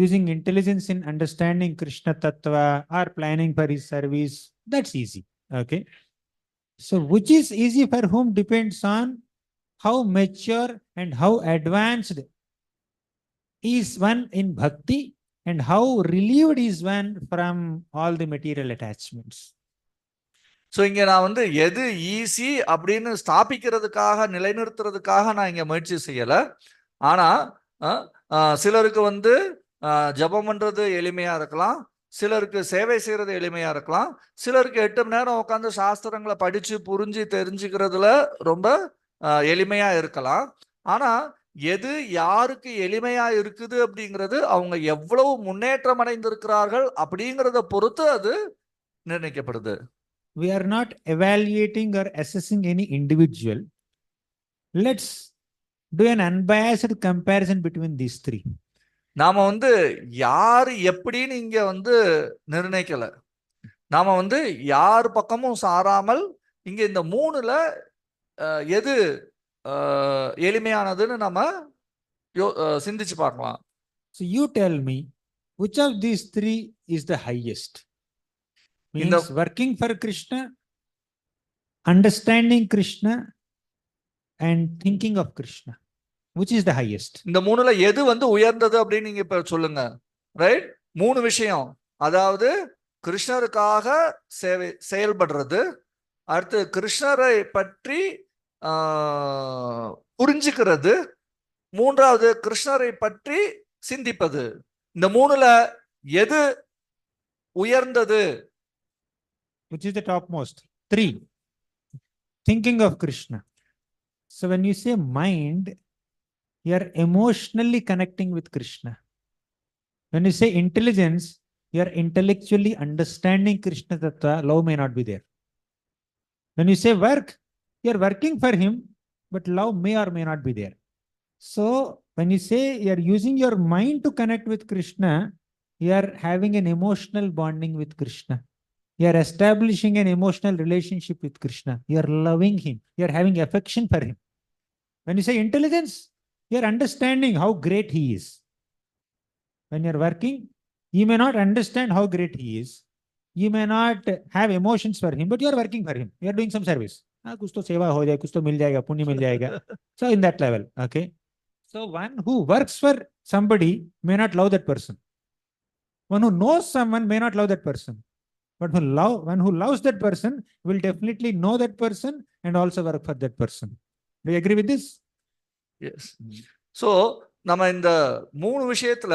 using intelligence in understanding Krishna Tattva or planning for his service, that's easy. Okay. So which is easy for whom depends on how mature and how advanced is one in bhakti and how relieved is one from all the material attachments. So இங்கே நான் வந்து எது easy அப்படின்னு ஸ்தாபிக்கிறதுக்காக நிலைநிறுத்துறதுக்காக நான் இங்கே முயற்சி செய்யலை. ஆனால் சிலருக்கு வந்து ஜபம் பண்ணுறது எளிமையாக இருக்கலாம், சிலருக்கு சேவை செய்கிறது எளிமையாக இருக்கலாம், சிலருக்கு 8 மணி நேரம் உட்காந்து சாஸ்திரங்களை படித்து புரிஞ்சு தெரிஞ்சுக்கிறதுல ரொம்ப எளிமையாக இருக்கலாம். ஆனால் எது யாருக்கு எளிமையாக இருக்குது அப்படிங்கிறது அவங்க எவ்வளவு முன்னேற்றம் அடைந்திருக்கிறார்கள் அப்படிங்கிறத பொறுத்து அது நிர்ணயிக்கப்படுது. We are not evaluating or assessing any individual. Let's do an unbiased comparison between these three. நாம வந்து யார் எப்படின்னு இங்க வந்து நிர்ணயிக்கல. நாம வந்து யார் பக்கமும் சாராமல் இங்க இந்த 3ல எது எளிமையானதுன்னு நம்ம சிந்திச்சு பார்க்கலாம். So you tell me which of these three is the highest? Means working for Krishna, understanding Krishna, and thinking of Krishna. Which is the highest? இந்த 3ல எது வந்து உயர்ந்தது அப்படின்னு நீங்க இப்ப சொல்லுங்க. ரைட்? 3 விஷயம். அதாவது கிருஷ்ணருக்காக செயல்படுறது, அடுத்து கிருஷ்ணரை பற்றி புரிஞ்சுக்கிறது, 3வது கிருஷ்ணரை பற்றி சிந்திப்பது. இந்த 3ல எது உயர்ந்தது? Which is the topmost? 3. Thinking of Krishna. So when you say mind, you are emotionally connecting with Krishna. When you say intelligence, you are intellectually understanding Krishna Tattva. Love may not be there. When you say work, you are working for him, but love may or may not be there. So when you say you are using your mind to connect with Krishna, you are having an emotional bonding with Krishna. You are establishing an emotional relationship with Krishna. You are loving him. You are having affection for him. When you say intelligence, you are understanding how great he is. When you are working, you may not understand how great he is. You may not have emotions for him, but you are working for him. You are doing some service. Kuch to seva ho jaye, kuch to mil jayega, punya mil jayega. So in that level, okay. So one who works for somebody may not love that person. One who knows someone may not love that person. But one who loves that person will definitely know that person and also work for that person. Do you agree with this? Yes. So நம்ம இந்த 3 விஷயத்துல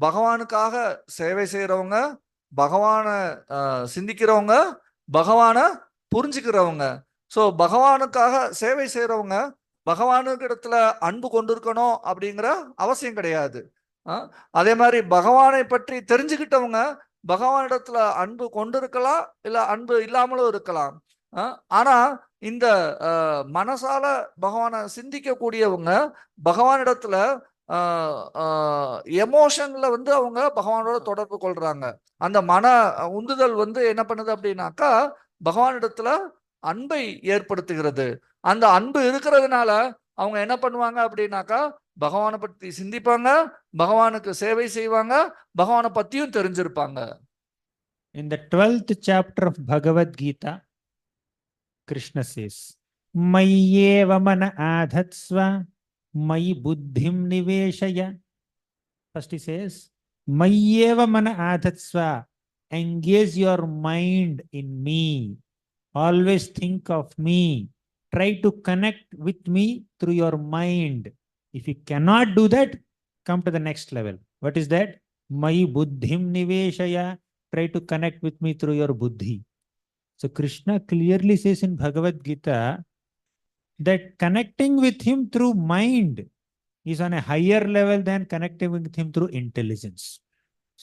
பகவானுக்காக சேவை செய்யறவங்க, பகவானை சிந்திக்கிறவங்க, பகவானை புரிஞ்சுக்கிறவங்க. So பகவானுக்காக சேவை செய்யறவங்க பகவானுக்கு இடத்துல அன்பு கொண்டிருக்கணும் அப்படிங்கிற அவசியம் கிடையாது. அதே மாதிரி பகவானை பற்றி தெரிஞ்சுக்கிட்டவங்க பகவானிடத்துல அன்பு கொண்டிருக்கலாம், இல்ல அன்பு இல்லாமலும் இருக்கலாம். ஆனா இந்த மனசால பகவானை சிந்திக்க கூடியவங்க பகவானிடத்துல எமோஷன்ல வந்து அவங்க பகவானோட தொடர்பு கொள்றாங்க. அந்த மன உந்துதல் வந்து என்ன பண்ணுது அப்படின்னாக்கா பகவானிடத்துல அன்பை ஏற்படுத்துகிறது. அந்த அன்பு இருக்கிறதுனால அவங்க என்ன பண்ணுவாங்க அப்படின்னாக்கா பகவானை பற்றி சிந்திப்பாங்க, பகவானுக்கு சேவை செய்வாங்க, பகவானை பத்தியும் தெரிஞ்சிருப்பாங்க. In the 12th chapter of Bhagavad Gita, Krishna says, Mayyeva mana adhatsva, mayi buddhim niveshaya. First he says, Mayyeva mana adhatsva, engage your mind in me. Always think of me. Try to connect with me through your mind. If you cannot do that, come to the next level. What is that? Mayi buddhim niveshaya. Try to connect with me through your buddhi. So Krishna clearly says in Bhagavad Gita that connecting with him through mind is on a higher level than connecting with him through intelligence.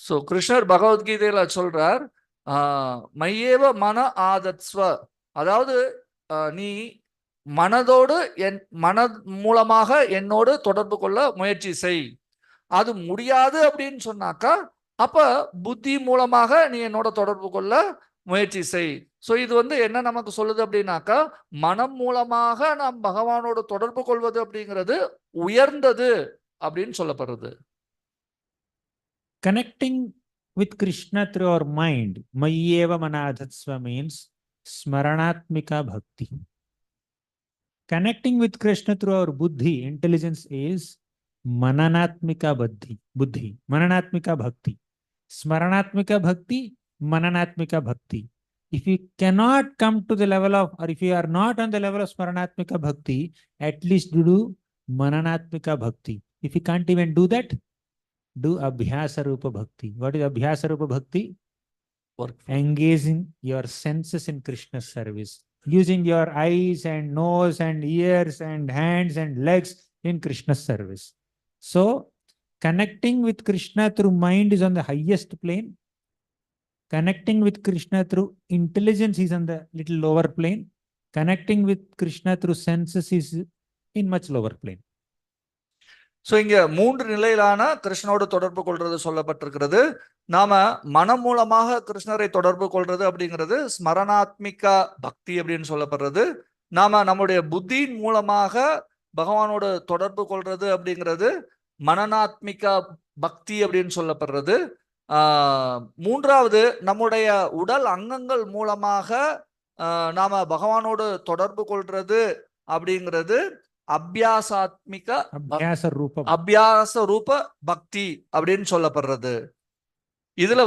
So Krishna பகவத்கீதையில சொல்றார், மையேவ மன ஆதத்ஸ்வ, அதாவது நீ மனதோடு மன மூலமாக என்னோடு தொடர்பு கொள்ள முயற்சி செய். அது முடியாது அப்படின்னு சொன்னாக்கா அப்ப புத்தி மூலமாக நீ என்னோட தொடர்பு கொள்ள முயற்சி செய். ஸோ இது வந்து என்ன நமக்கு சொல்லுது அப்படின்னாக்கா மனம் மூலமாக நாம் பகவானோட தொடர்பு கொள்வது அப்படிங்கிறது உயர்ந்தது அப்படின்னு சொல்லப்படுறது. Connecting with Krishna through our mind, Mayyeva Manadhatsva means Smaranatmika Bhakti. Connecting with Krishna through our buddhi, intelligence is Mananatmika Buddhi, Mananatmika Bhakti. Smaranatmika Bhakti, Mananatmika Bhakti. If you cannot come to the level of, or if you are not on the level of Smaranatmika Bhakti, at least do Mananatmika Bhakti. If you can't even do that, do Abhyasa Rupa Bhakti. What is Abhyasa Rupa Bhakti? Engaging your senses in Krishna's service, using your eyes and nose and ears and hands and legs in Krishna's service. So, connecting with Krishna through mind is on the highest plane. Connecting with Krishna through intelligence is on the little lower plane. Connecting with Krishna through senses is in much lower plane. So இங்க 3 நிலையிலான கிருஷ்ணனோடு தொடர்பு கொள்றது சொல்லப்பட்டிருக்கிறது. நாம மனம் மூலமாக கிருஷ்ணரை தொடர்பு கொள்றது அப்படிங்கிறது ஸ்மரணாத்மிகா பக்தி அப்படின்னு சொல்லப்படுறது. நாம நம்முடைய புத்தியின் மூலமாக பகவானோடு தொடர்பு கொள்றது அப்படிங்கிறது மனநாத்மிகா பக்தி அப்படின்னு சொல்லப்படுறது. மூன்றாவது, நம்முடைய உடல் அங்கங்கள் மூலமாக நாம பகவானோடு தொடர்பு கொள்றது அப்படிங்கிறது அபியாச ரூப பக்தி அப்படின்னு சொல்லப்படுறது. இதுல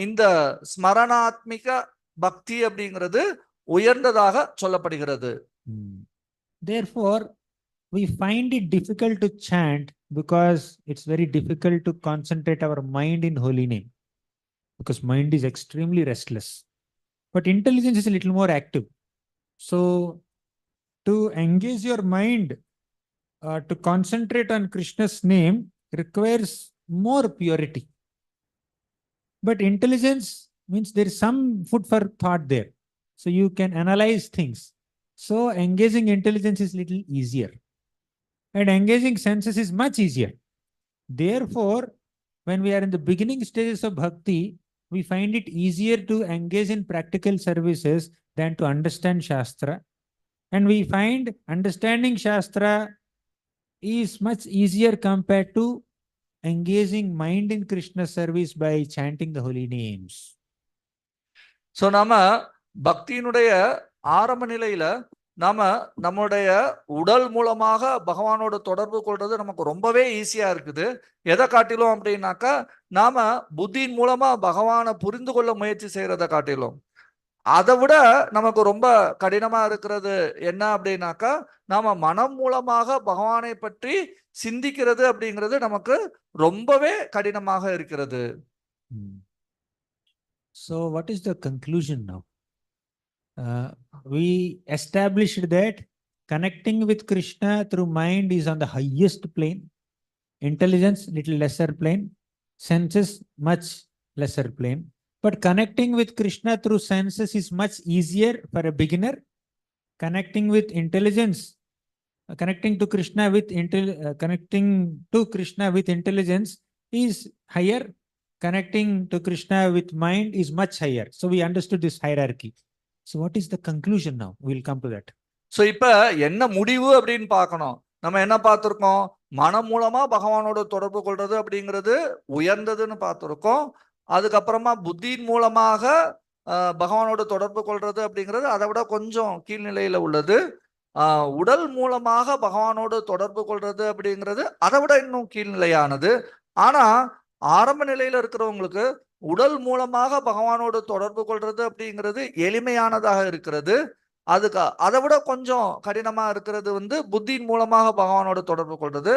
இந்த ஸ்மரணாத்மிக பக்தி அப்படிங்கிறது உயர்ந்ததாக சொல்லப்படுகிறது. Therefore, we find it difficult to chant because it's very difficult to concentrate our mind in holy name, because mind is extremely restless. But intelligence is a little more active. So, to engage your mind, to concentrate on Krishna's name requires more purity. But intelligence means there is some food for thought there. So you can analyze things. So engaging intelligence is little easier. And engaging senses is much easier. Therefore, when we are in the beginning stages of bhakti, we find it easier to engage in practical services than to understand Shastra. And we find understanding Shastra is much easier compared to engaging mind in Krishna's service by chanting the holy names. So, நாம பக்தியினுடைய ஆரம்ப நிலையில நாம நம்முடைய உடல் மூலமாக பகவானோட தொடர்பு கொள்றது நமக்கு ரொம்பவே ஈஸியா இருக்குது. எதை காட்டிலும் அப்படின்னாக்கா, நாம புத்தியின் மூலமா பகவானை புரிந்து கொள்ள முயற்சி செய்யறதை காட்டிலும், அதை விட நமக்கு ரொம்ப கடினமா இருக்கிறது என்ன அப்படின்னாக்கா, நாம மனம் மூலமாக பகவானை பற்றி சிந்திக்கிறது அப்படிங்கிறது நமக்கு ரொம்பவே கடினமாக இருக்கிறது. So what is the conclusion now? We established that connecting with Krishna through mind is on the highest plane, intelligence little lesser plane, senses much lesser plane. But connecting with Krishna through senses is much easier for a beginner. Connecting with intelligence, connecting to Krishna with intelligence is higher. Connecting to Krishna with mind is much higher. So we understood this hierarchy. So what is the conclusion now? We'll come to that. So இப்ப என்ன முடிவு அப்படின்னு பார்க்கணும். நம்ம என்ன பார்த்திருக்கோம்? மனம் மூலமா பகவானோட தொடர்பு கொள்றது அப்படிங்கிறது உயர்ந்ததுன்னு பார்த்திருக்கோம். அதுக்கப்புறமா புத்தியின் மூலமாக பகவானோட தொடர்பு கொள்றது அப்படிங்கிறது அதை விட கொஞ்சம் கீழ்நிலையில உள்ளது. உடல் மூலமாக பகவானோடு தொடர்பு கொள்றது அப்படிங்கிறது அதை விட இன்னும் கீழ்நிலையானது. ஆனா ஆரம்ப நிலையில இருக்கிறவங்களுக்கு உடல் மூலமாக பகவானோடு தொடர்பு கொள்றது அப்படிங்கிறது எளிமையானதாக இருக்கிறது. அதுக்கு அதை விட கொஞ்சம் கடினமா இருக்கிறது புத்தியின் மூலமாக பகவானோடு தொடர்பு கொள்றது.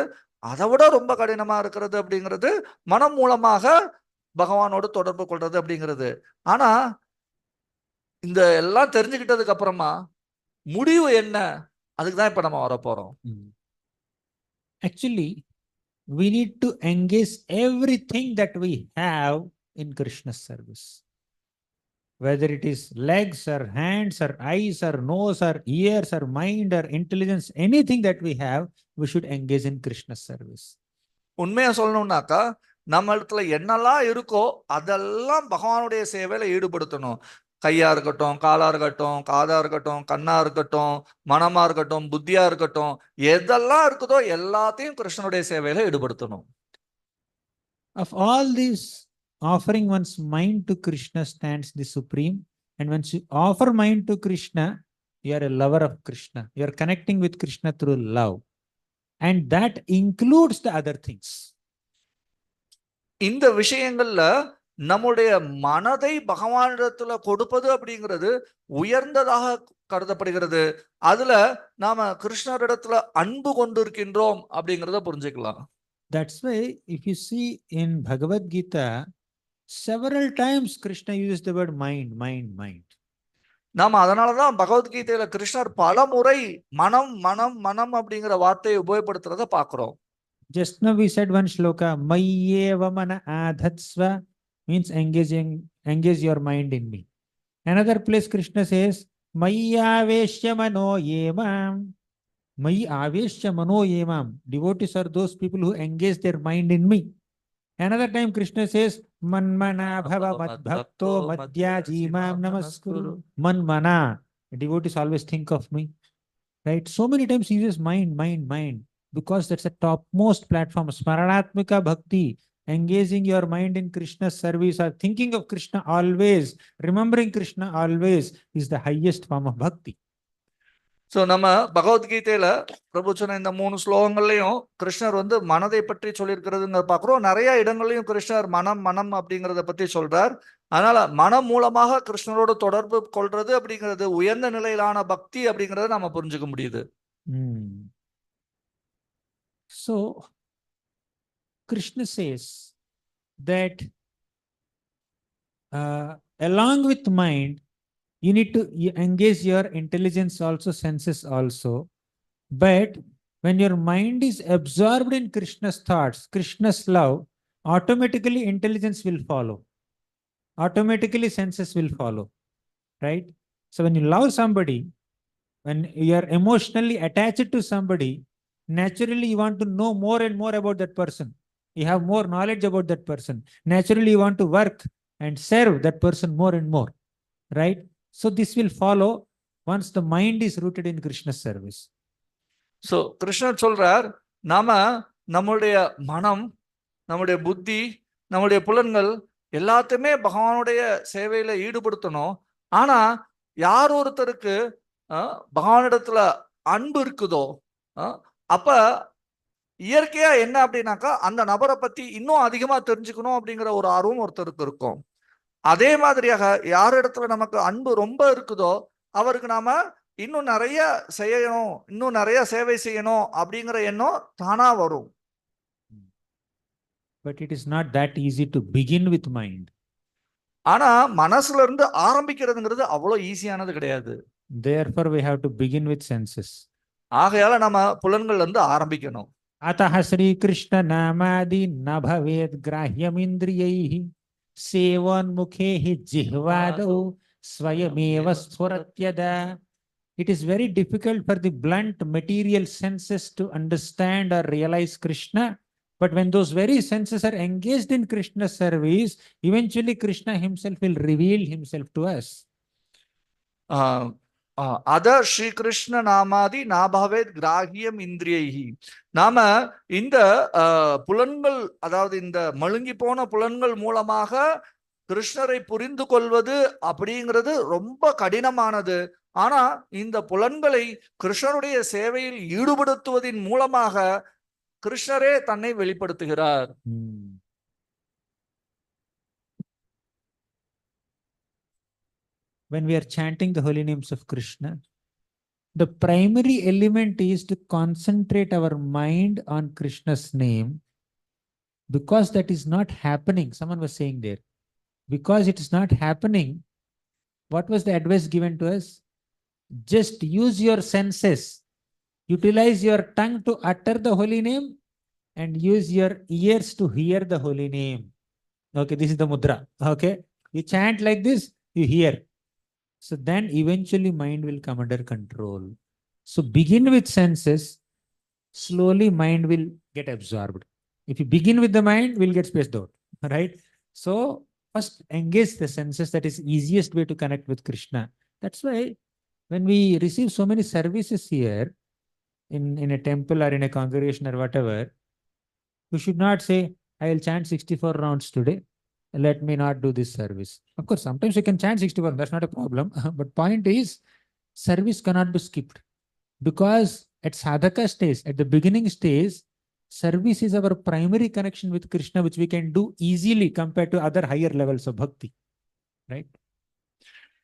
அதை விட ரொம்ப கடினமா இருக்கிறது அப்படிங்கிறது மனம் மூலமாக பகவானோடு தொடர்பு கொள்றது அப்படிங்கிறது. ஆனா இந்த எல்லாம் தெரிஞ்சுக்கிட்டதுக்கு அப்புறமா முடிவு என்ன, அதுக்கு தான் இப்ப நம்ம வர போறோம். Actually, we need to engage everything that we have in Krishna's service. Whether it is legs or hands or eyes or nose or ears or mind or intelligence, anything that we have, we should engage in Krishna's service. உண்மையா சொல்லணும்னாக்கா, நம்ம இடத்துல என்னெல்லாம் இருக்கோ அதெல்லாம் பகவானுடைய சேவையில ஈடுபடுத்தணும். கையா இருக்கட்டும், காலா இருக்கட்டும், காதா இருக்கட்டும், கண்ணா இருக்கட்டும், மனமா இருக்கட்டும், புத்தியா இருக்கட்டும், எதெல்லாம் இருக்குதோ எல்லாத்தையும் கிருஷ்ணனுடைய சேவையில ஈடுபடுத்தணும். Of all these, offering one's mind to Krishna stands the supreme. And once you offer mind to Krishna, you are a lover of Krishna. You are connecting with Krishna through love. And that includes the other things. இந்த விஷயங்கள்ல நம்முடைய மனதை பகவானிடத்துல கொடுப்பது அப்படிங்கிறது உயர்ந்ததாக கருதப்படுகிறது. அதுல நாம கிருஷ்ணரிடத்துல அன்பு கொண்டிருக்கின்றோம் அப்படிங்கிறத புரிஞ்சுக்கலாம். That's why if you see in Bhagavad Gita, several times Krishna uses the word mind, mind, mind. நாம அதனாலதான் பகவத்கீதையில கிருஷ்ணர் பல முறை மனம் மனம் மனம் அப்படிங்கிற வார்த்தையை உபயோகப்படுத்துறத பாக்குறோம். Just now we said one shloka, Mayyeva mana adhatsva, means engage your mind in me. Another place Krishna says, Mayyaveshya mano yemam. Mayyaveshya mano yemam. Devotees are those people who engage their mind in me. Another time Krishna says, Manmana bhava madbhakto madhyajimam namaskuru. Manmana. Devotees always think of me. Right? So many times he uses mind, mind, mind. Because that's the topmost platform. Smaranatmika bhakti. Engaging your mind in Krishna's service or thinking of Krishna always, remembering Krishna always is the highest form of bhakti. So நம்ம பகவத்கீதையில பிரபு சொன்ன இந்த 3 ஸ்லோகங்கள்லையும் கிருஷ்ணர் மனதை பற்றி சொல்லியிருக்கிறதுங்க பார்க்குறோம். நிறைய இடங்கள்லையும் கிருஷ்ணர் மனம் மனம் அப்படிங்கிறத பற்றி சொல்றார். அதனால மனம் மூலமாக கிருஷ்ணரோட தொடர்பு கொள்றது அப்படிங்கிறது உயர்ந்த நிலையிலான பக்தி அப்படிங்கிறத நம்ம புரிஞ்சுக்க முடியுது. So Krishna says that along with mind, you need to engage your intelligence also, senses also. But when your mind is absorbed in Krishna's thoughts, Krishna's love, automatically intelligence will follow. Automatically senses will follow. Right? So when you love somebody, when you are emotionally attached to somebody, naturally you want to know more and more about that person. You have more knowledge about that person. Naturally you want to work and serve that person more and more. Right? So this will follow once the mind is rooted in Krishna's service. So கிருஷ்ணர் சொல்றார், நாம நம்முடைய மனம், நம்முடைய புத்தி, நம்முடைய புலன்கள் எல்லாத்தையுமே பகவானுடைய சேவையில ஈடுபடுத்தணும். ஆனா யார் ஒருத்தருக்கு பகவானிடத்துல அன்பு இருக்குதோ அப்ப இயற்கையா என்ன அப்படின்னாக்கா அந்த நபரை பத்தி இன்னும் அதிகமா தெரிஞ்சுக்கணும் அப்படிங்கிற ஒரு ஆர்வம் ஒருத்தருக்கு இருக்கும். அதே மாதிரியாக யார் இடத்துல நமக்கு அன்பு ரொம்ப இருக்குதோ அவருக்கு நாம இன்னும் நிறைய செய்யணும், இன்னும் நிறைய சேவை செய்யணும் அப்படிங்கிற எண்ணம் தானா வரும். But it is not that easy to begin with mind. ஆனா மனசுல இருந்து ஆரம்பிக்கிறதுங்கிறது அவ்வளவு ஈஸியானது கிடையாது. Therefore we have to begin with senses. ஆகையால நம்ம புலன்கள்ல இருந்து ஆரம்பிக்கணும். Ataha Sri Krishna namadi nabhavet grahyam indriyaihi sevan mukhehi jihvadau swayameva sphuratyada. It is very difficult for the blunt material senses to understand or realize Krishna. But when those very senses are engaged in Krishna's service, eventually Krishna himself will reveal himself to us. அத ஸ்ரீ கிருஷ்ண நாமாதி நாபாவேத் கிராகியம் இந்திரியைஹி. நாம இந்த புலன்கள், அதாவது இந்த மழுங்கி போன புலன்கள் மூலமாக கிருஷ்ணரை புரிந்து கொள்வது அப்படிங்கிறது ரொம்ப கடினமானது. ஆனா இந்த புலன்களை கிருஷ்ணருடைய சேவையில் ஈடுபடுத்துவதன் மூலமாக கிருஷ்ணரே தன்னை வெளிப்படுத்துகிறார். When we are chanting the holy names of Krishna, the primary element is to concentrate our mind on Krishna's name, because that is not happening. Someone was saying there, because it is not happening, what was the advice given to us? Just use your senses, utilize your tongue to utter the holy name, and use your ears to hear the holy name. Okay, this is the mudra. Okay, you chant like this, you hear. So then eventually mind will come under control. So begin with senses, slowly mind will get absorbed. If you begin with the mind, we'll get spaced out. Right? So first engage the senses. That is easiest way to connect with Krishna. That's why when we receive so many services here in a temple or in a congregation or whatever, we should not say, I will chant 64 rounds today. Let me not do this service. Of course, sometimes you can chant 64, that's not a problem. But point is, service cannot be skipped. Because at sadhaka stage, at the beginning stage, service is our primary connection with Krishna, which we can do easily compared to other higher levels of bhakti. Right?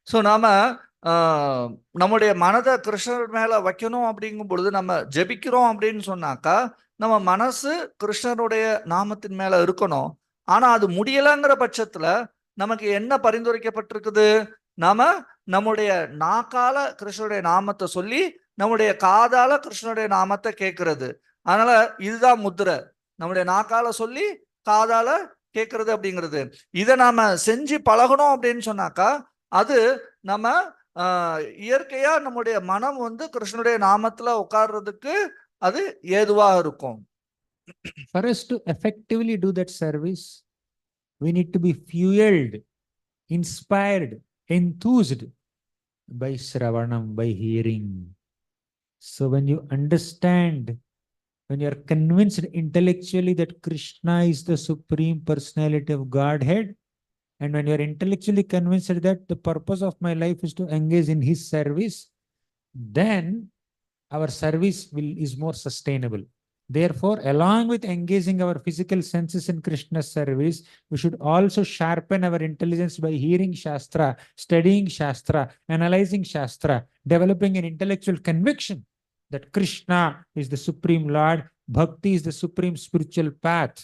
So நாம நம்முடைய மனதை கிருஷ்ணர் மேல வைக்கணும் அப்படிங்கும் பொழுது நம்ம ஜெபிக்கிறோம் அப்படின்னு சொன்னாக்கா நம்ம மனசு கிருஷ்ணருடைய நாமத்தின் மேல இருக்கணும். ஆனா அது முடியலைங்கிற பட்சத்துல நமக்கு என்ன பரிந்துரைக்கப்பட்டிருக்குது? நாம நம்முடைய நாக்கால கிருஷ்ணருடைய நாமத்தை சொல்லி நம்முடைய காதால கிருஷ்ணருடைய நாமத்தை கேட்கறது. அதனால இதுதான் முத்திரை, நம்முடைய நாக்கால சொல்லி காதால கேட்கறது அப்படிங்கிறது. இதை நாம செஞ்சு பழகணும் அப்படின்னு சொன்னாக்கா அது நம்ம இயற்கையா நம்முடைய மனம் வந்து கிருஷ்ணனுடைய நாமத்துல உட்கார்றதுக்கு அது ஏதுவா இருக்கும். For us to effectively do that service, we need to be fueled, inspired, enthused by Shravanam, by hearing. So when you understand, when you are convinced intellectually that Krishna is the Supreme Personality of Godhead, and when you are intellectually convinced that the purpose of my life is to engage in his service, then our service is more sustainable. Therefore, along with engaging our physical senses in Krishna's service, we should also sharpen our intelligence by hearing Shastra, studying Shastra, analyzing Shastra, developing an intellectual conviction that Krishna is the Supreme Lord, Bhakti is the supreme spiritual path.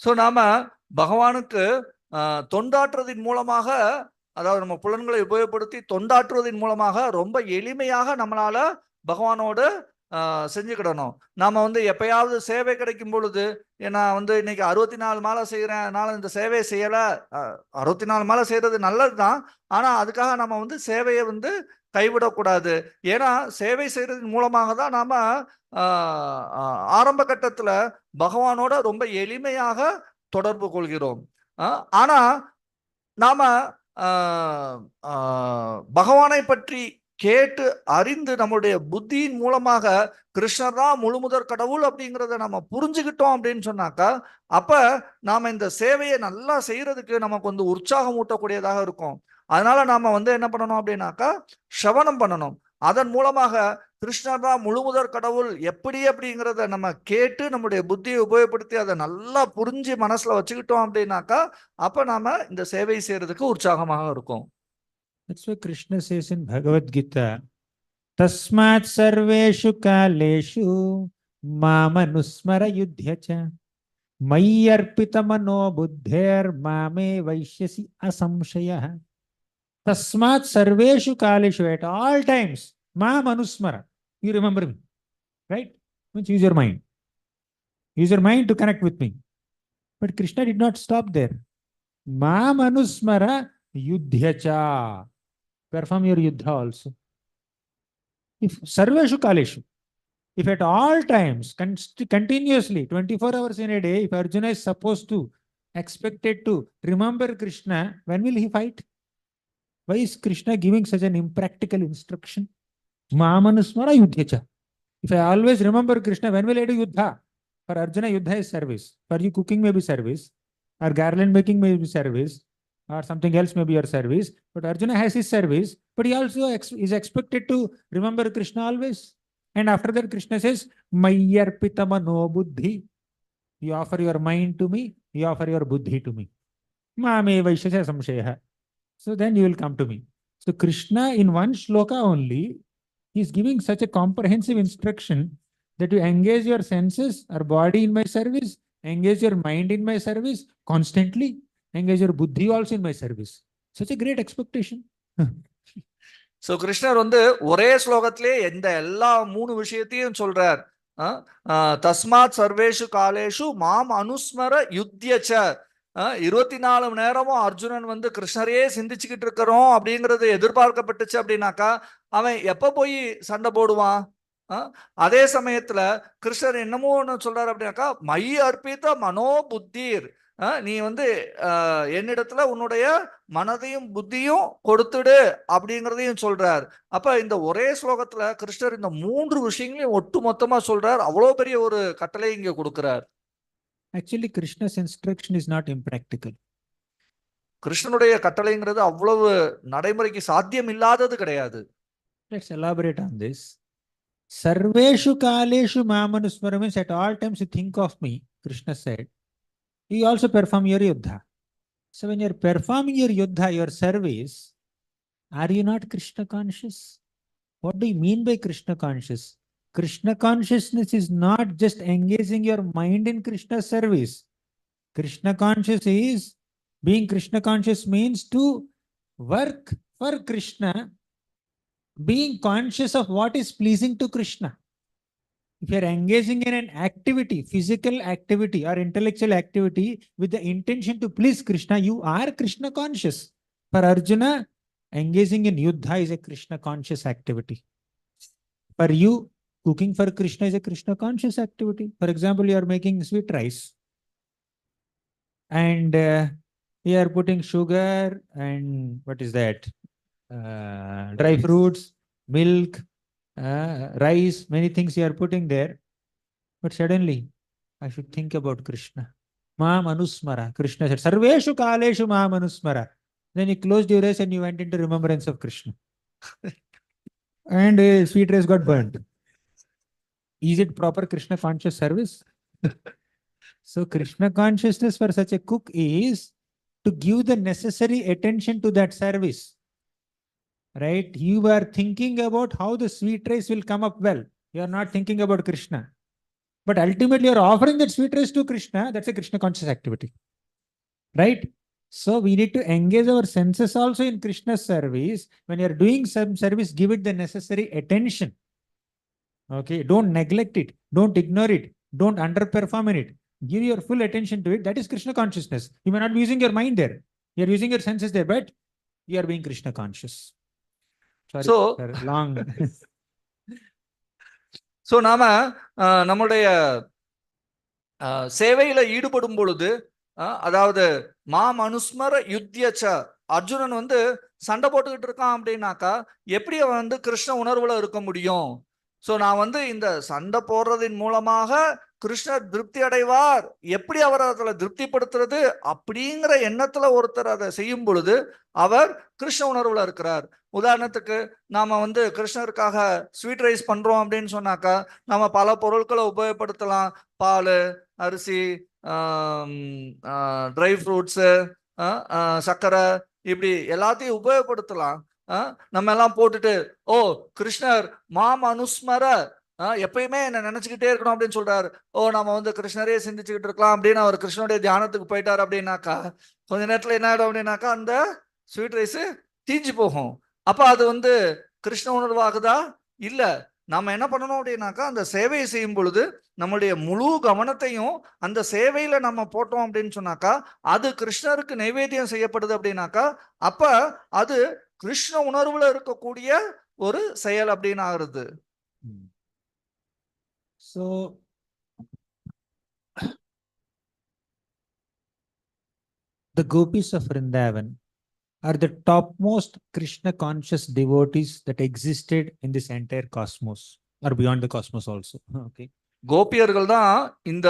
So, நாம பகவானுக்கு தொண்டாற்றுவதன் மூலமாக, அதாவது நம்ம புலன்களை உபயோகப்படுத்தி தொண்டாற்றுவதன் மூலமாக ரொம்ப எளிமையாக நம்மளால பகவானோடு செஞ்சுக்கிடணும். நாம வந்து எப்பயாவது சேவை கிடைக்கும் பொழுது, நான் வந்து இன்னைக்கு 64 மாலை செய்யறேன், அதனால இந்த சேவை செய்யல. 64 மாலை செய்யறது நல்லதுதான், ஆனா அதுக்காக நம்ம வந்து சேவையை வந்து கைவிடக்கூடாது. ஏன்னா சேவை செய்யறதன் மூலமாக தான் நாம ஆரம்ப கட்டத்துல பகவானோட ரொம்ப எளிமையாக தொடர்பு கொள்கிறோம். ஆனா நாம பகவானை பற்றி கேட்டு அறிந்து நம்முடைய புத்தியின் மூலமாக கிருஷ்ணர் தான் முழுமுதற் கடவுள் அப்படிங்கிறத நம்ம புரிஞ்சுக்கிட்டோம் அப்படின்னு சொன்னாக்கா அப்ப நாம இந்த சேவையை நல்லா செய்யறதுக்கு நமக்கு வந்து உற்சாகம் ஊட்டக்கூடியதாக இருக்கும். அதனால நாம வந்து என்ன பண்ணணும் அப்படின்னாக்கா ஸ்ரவணம் பண்ணணும். அதன் மூலமாக கிருஷ்ணர் தான் முழுமுதற் கடவுள் எப்படி அப்படிங்கிறத நம்ம கேட்டு நம்முடைய புத்தியை உபயோகப்படுத்தி அதை நல்லா புரிஞ்சு மனசுல வச்சுக்கிட்டோம் அப்படின்னாக்கா அப்ப நாம இந்த சேவை செய்யறதுக்கு உற்சாகமாக இருக்கும். That's why Krishna says in Bhagavad Gita, Tasmat sarveshu kaleshu mamanusmara yudhyacha mayyarpita mano buddher mame vaishyasi asamshayah. Tasmat sarveshu kaleshu, at all times, mamanusmara. You remember me, right? Means use your mind. Use your mind to connect with me. But Krishna did not stop there. Mamanusmara yudhyacha. Perform your yuddha also. If sarveshu kaleshu, if at all times, continuously, 24 hours in a day, if Arjuna is supposed to, expected to remember Krishna, when will he fight? Why is Krishna giving such an impractical instruction? Mamanusmara yudhyacha. If I always remember Krishna, when will I do yuddha? For Arjuna, yuddha is service. For you, cooking may be service, or garland making may be service, or something else may be your service. But Arjuna has his service, but he also is expected to remember Krishna always. And after that, Krishna says, Mayyarpita mano buddhi. You offer your mind to me, you offer your buddhi to me. Mame vaishyasya samshayaha. So then you will come to me. So Krishna in one shloka only, he is giving such a comprehensive instruction that you engage your senses or body in my service, engage your mind in my service constantly, engage your buddhi also in my service. Such a great expectation. So கிருஷ்ணர் வந்து ஒரே ஸ்லோகத்திலே இந்த எல்லா 3 விஷயத்தையும் சொல்றார். தஸ்மாத் சர்வேஷு காலேஷு மாம் அனுஸ்மர யுத்யச்ச. 24 மணி நேரமும் அர்ஜுனன் வந்து கிருஷ்ணரையே சிந்திச்சுக்கிட்டு இருக்கிறோம் அப்படிங்கிறது எதிர்பார்க்கப்பட்டுச்சு அப்படின்னாக்கா அவன் எப்ப போய் சண்டை போடுவான்? அதே சமயத்துல கிருஷ்ணர் என்னமோ ஒன்று சொல்றாரு அப்படின்னாக்கா மை அர்ப்பித்த மனோ புத்தீர். நீ வந்து என்னிடத்துல உன்னுடைய மனதையும் புத்தியும் கொடுத்துடு அப்படிங்கிறதையும் சொல்றார். அப்ப இந்த ஒரே ஸ்லோகத்துல கிருஷ்ணர் இந்த 3 விஷயங்களையும் ஒட்டு மொத்தமா சொல்றார். அவ்வளவு பெரிய ஒரு கட்டளை இங்க கொடுக்கிறார். Actually, Krishna's instruction is not impractical. கிருஷ்ணனுடைய கட்டளைங்கிறது அவ்வளவு நடைமுறைக்கு சாத்தியம் இல்லாதது கிடையாது. Let's elaborate on this. Sarveshu kaleshu mamanusmara means at all times you think of me, Krishna said. You also perform your yuddha. So when you're performing your yuddha, your service, are you not Krishna conscious? What do you mean by Krishna conscious? Krishna consciousness is not just engaging your mind in Krishna's service. Krishna conscious is, being Krishna conscious means to work for Krishna, being conscious of what is pleasing to Krishna. If you are engaging in an activity, physical activity or intellectual activity with the intention to please Krishna, you are Krishna conscious. For Arjuna, engaging in yuddha is a Krishna conscious activity. For you, cooking for Krishna is a Krishna conscious activity. For example, you are making sweet rice and you are putting sugar and what is that? Dry fruits, milk, rice, many things you are putting there. But suddenly, I should think about Krishna. Mam Anusmara. Krishna said, Sarveshu Kaleshu Mam Anusmara. Then you closed your eyes and you went into remembrance of Krishna. And sweet rice got burnt. Is it proper Krishna conscious service? So Krishna consciousness for such a cook is to give the necessary attention to that service. Right? You are thinking about how the sweet rice will come up well. You are not thinking about Krishna. But ultimately, you are offering that sweet rice to Krishna. That's a Krishna conscious activity. Right? So we need to engage our senses also in Krishna's service. When you are doing some service, give it the necessary attention. Okay? Don't neglect it. Don't ignore it. Don't underperform in it. Give your full attention to it. That is Krishna consciousness. You may not be using your mind there. You are using your senses there, but you are being Krishna conscious. Sorry, So, sir, long. So நாம நம்முடைய சேவையில ஈடுபடும் பொழுது, அதாவது மாம் அனுஸ்மர யுத்தியச்ச, அர்ஜுனன் வந்து சண்டை போட்டுக்கிட்டு இருக்கான் அப்படின்னாக்கா எப்படி அவன் வந்து கிருஷ்ண உணர்வுல இருக்க முடியும்? ஸோ நான் வந்து இந்த சண்டை போடுறதின் மூலமாக கிருஷ்ணர் திருப்தி அடைவார், எப்படி அவர் அதில் திருப்திப்படுத்துறது அப்படிங்கிற எண்ணத்துல ஒருத்தர் அதை செய்யும் பொழுது அவர் கிருஷ்ண உணர்வுல இருக்கிறார். உதாரணத்துக்கு நாம வந்து கிருஷ்ணருக்காக ஸ்வீட் ரைஸ் பண்றோம் அப்படின்னு சொன்னாக்கா நம்ம பல பொருட்களை உபயோகப்படுத்தலாம். பால், அரிசி, ட்ரை ஃப்ரூட்ஸு, சர்க்கரை, இப்படி எல்லாத்தையும் உபயோகப்படுத்தலாம். நம்ம எல்லாம் போட்டுட்டு ஓ கிருஷ்ணர் மாம் அனுஸ்மர, எப்பயுமே என்ன நினைச்சுக்கிட்டே இருக்கணும் அப்படின்னு சொல்றாரு. ஓ நம்ம வந்து கிருஷ்ணரே சிந்திச்சுக்கிட்டு இருக்கலாம் அப்படின்னு அவர் கிருஷ்ணனுடைய தியானத்துக்கு போயிட்டார் அப்படின்னாக்கா கொஞ்ச நேரத்துல என்ன ஆயிடும் அப்படின்னாக்கா அந்த ஸ்வீட் ரைஸ் தீஞ்சு போகும். அப்ப அது வந்து கிருஷ்ண உணர்வாகுதா? இல்ல. நம்ம என்ன பண்ணணும் அப்படின்னாக்கா அந்த சேவையை செய்யும் பொழுது நம்மளுடைய முழு கவனத்தையும் அந்த சேவையில நம்ம போட்டோம் அப்படின்னு சொன்னாக்கா அது கிருஷ்ணருக்கு நைவேத்தியம் செய்யப்படுது அப்படின்னாக்கா அப்ப அது கிருஷ்ண உணர்வுல இருக்கக்கூடிய ஒரு செயல் அப்படின்னு ஆகுறது. So the gopis of Vrindavan are the topmost Krishna conscious devotees that existed in this entire cosmos or beyond the cosmos also. Okay. கோபியர்கள் தான் இந்த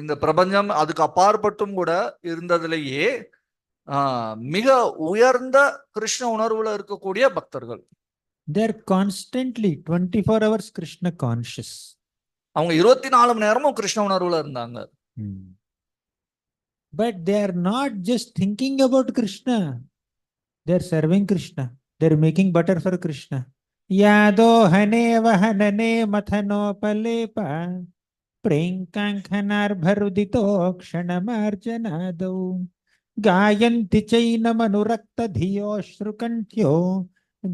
இந்த பிரபஞ்சம் அதுக்கு அப்பாற்பட்டும் கூட இருந்ததிலேயே மிக உயர்ந்த கிருஷ்ண உணர்வுல இருக்கக்கூடிய பக்தர்கள். They are constantly 24 hours Krishna conscious. அவங்க 24 மணி நேரமும் கிருஷ்ண உணர்வுல இருந்தாங்க. But they are not just thinking about Krishna. They are serving Krishna. They are making butter for Krishna. Yado hane vahanane mathanopalepa prenkankhanar bharudito ksanamarjanado gayanti chainamanuratta dhiyo shrukantyo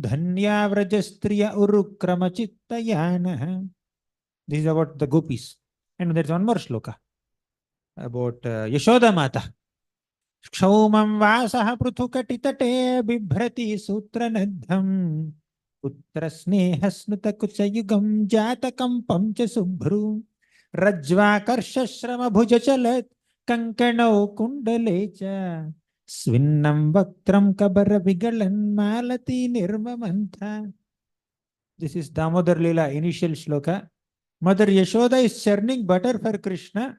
dhanya vrajastriya urukramachittayana. This is about the gopis. And there's one more shloka about Yashoda Mata. Kshaumam vasah pruthukatitate bibhrati sutranadham putra snehasnuta kuchayugam jatakam pamcha subhru rajva karshashrama bhujachalat kankanau kundalecha svinnam vaktram kabara vigalan malati nirmamantha. This is Damodar Leela, initial shloka. Mother Yashoda is churning butter for Krishna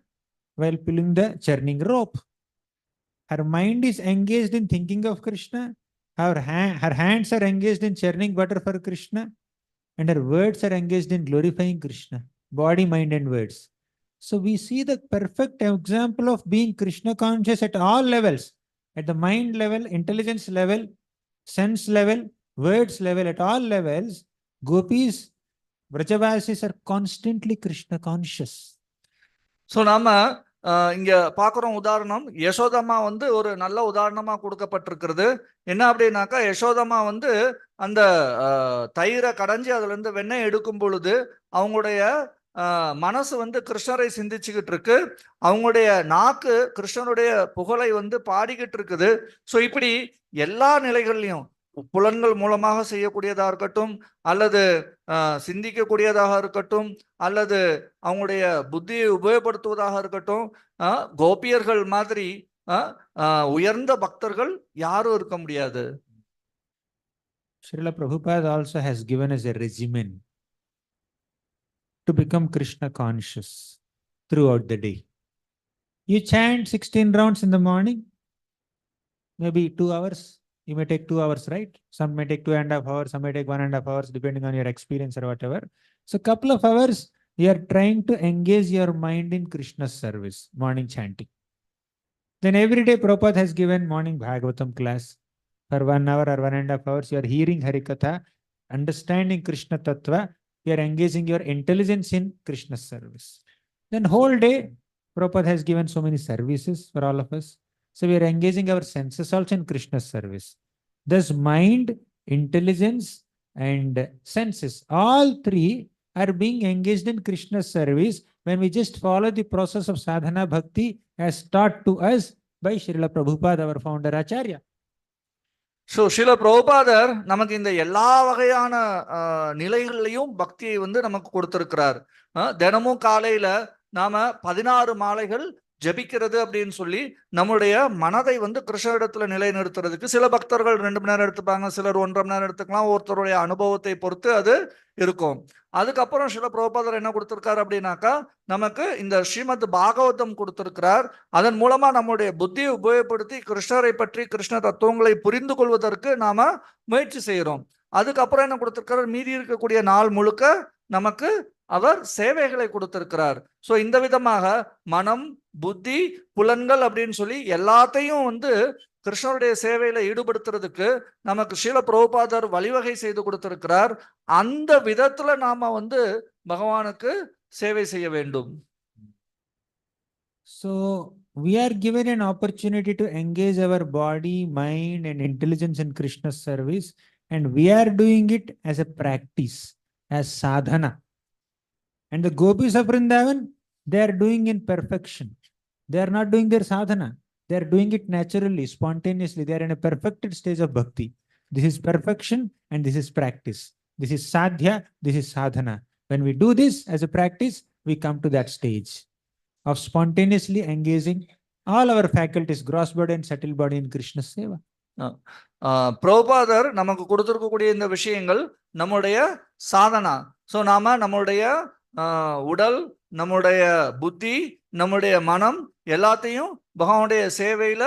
while pulling the churning rope. Her mind is engaged in thinking of Krishna. Her hands are engaged in churning butter for Krishna. And her words are engaged in glorifying Krishna. Body, mind, and words. So we see the perfect example of being Krishna conscious at all levels. At the mind level, intelligence level, sense level, words level, at all levels, gopis, Vrajavasis are constantly Krishna conscious. So நாம இங்க பார்க்குறோம் உதாரணம், யசோதம்மா வந்து ஒரு நல்ல உதாரணமா கொடுக்கப்பட்டிருக்கிறது. என்ன அப்படின்னாக்கா, யசோதம்மா வந்து அந்த தயிரை கடைஞ்சி அதுல இருந்து வெண்ணெய் எடுக்கும் பொழுது அவங்களுடைய மனசு வந்து கிருஷ்ணரை சிந்திச்சுக்கிட்டு இருக்கு. அவங்களுடைய நாக்கு கிருஷ்ணனுடைய புகழை வந்து பாடிக்கிட்டு இருக்குது. ஸோ இப்படி எல்லா நிலைகள்லையும் புலன்கள் மூலமாக செய்யக்கூடியதாக இருக்கட்டும், அல்லது சிந்திக்கக்கூடியதாக இருக்கட்டும், அல்லது அவங்களுடைய புத்தியை உபயோகப்படுத்துவதாக இருக்கட்டும், கோபியர்கள் மாதிரி உயர்ந்த பக்தர்கள் யாரும் இருக்க முடியாது. Srila Prabhupada also has given us a regimen to become Krishna conscious throughout the day. You chant 16 rounds in the morning, maybe 2 hours. You may take 2 hours, right? Some may take 2.5 hours, some may take 1.5 hours, depending on your experience or whatever. So a couple of hours, you are trying to engage your mind in Krishna's service, morning chanting. Then every day Prabhupada has given morning Bhagavatam class. For 1 hour or 1.5 hours, you are hearing Harikatha, understanding Krishna Tattva, you are engaging your intelligence in Krishna's service. Then whole day, Prabhupada has given so many services for all of us. So we are engaging our senses also in Krishna's service. Thus mind, intelligence and senses, all three are being engaged in Krishna's service when we just follow the process of sadhana bhakti as taught to us by Srila Prabhupada, our founder Acharya. So Srila பிரபுபாதர் நமக்கு இந்த எல்லா வகையான நிலைகள்லையும் பக்தியை வந்து நமக்கு கொடுத்திருக்கிறார். தினமும் காலையில நாம 16 மாலைகள் ஜபிக்கிறது அப்படின்னு சொல்லி நம்முடைய மனதை வந்து கிருஷ்ணரிடத்துல நிலைநிறுத்துறதுக்கு சில பக்தர்கள் 2 மணி நேரம் எடுத்துப்பாங்க, சிலர் 1.5 மணி நேரம் எடுத்துக்கலாம். ஒருத்தருடைய அனுபவத்தை பொறுத்து அது இருக்கும். அதுக்கப்புறம் சில பிரபுபாதர் என்ன கொடுத்திருக்காரு அப்படின்னாக்கா, நமக்கு இந்த ஸ்ரீமத் பாகவதம் கொடுத்திருக்கிறார். அதன் மூலமா நம்முடைய புத்தியை உபயோகப்படுத்தி கிருஷ்ணரை பற்றி கிருஷ்ண தத்துவங்களை புரிந்து கொள்வதற்கு நாம முயற்சி செய்யறோம். அதுக்கப்புறம் என்ன கொடுத்திருக்கிறார், மீதி இருக்கக்கூடிய நாள் முழுக்க நமக்கு அவர் சேவைகளை கொடுத்திருக்கிறார். ஸோ இந்த விதமாக மனம், புத்தி, புலன்கள் அப்படின்னு சொல்லி எல்லாத்தையும் வந்து கிருஷ்ணருடைய சேவையில ஈடுபடுத்துறதுக்கு நமக்கு ஸ்ரீல பிரபுபாதர் வழிவகை செய்து கொடுத்திருக்கிறார். அந்த விதத்துல நாம வந்து பகவானுக்கு சேவை செய்ய வேண்டும். So we are given an opportunity to engage our body, mind and intelligence in Krishna's service, and we are doing it as a practice, as sadhana. And the gopis of Vrindavan, they are doing in perfection. They are not doing their sadhana. They are doing it naturally, spontaneously. They are in a perfected stage of bhakti. This is perfection and this is practice. This is sadhya, this is sadhana. When we do this as a practice, we come to that stage of spontaneously engaging all our faculties, gross body and subtle body in Krishna's seva. பிரபுபாதர் நமக்கு கொடுத்திருக்கக்கூடிய இந்த விஷயங்கள் நம்முடைய Sadhana. So நாம நம்முடைய உடல், நம்முடைய புத்தி, நம்முடைய மனம் எல்லாத்தையும் பகவானுடைய சேவையில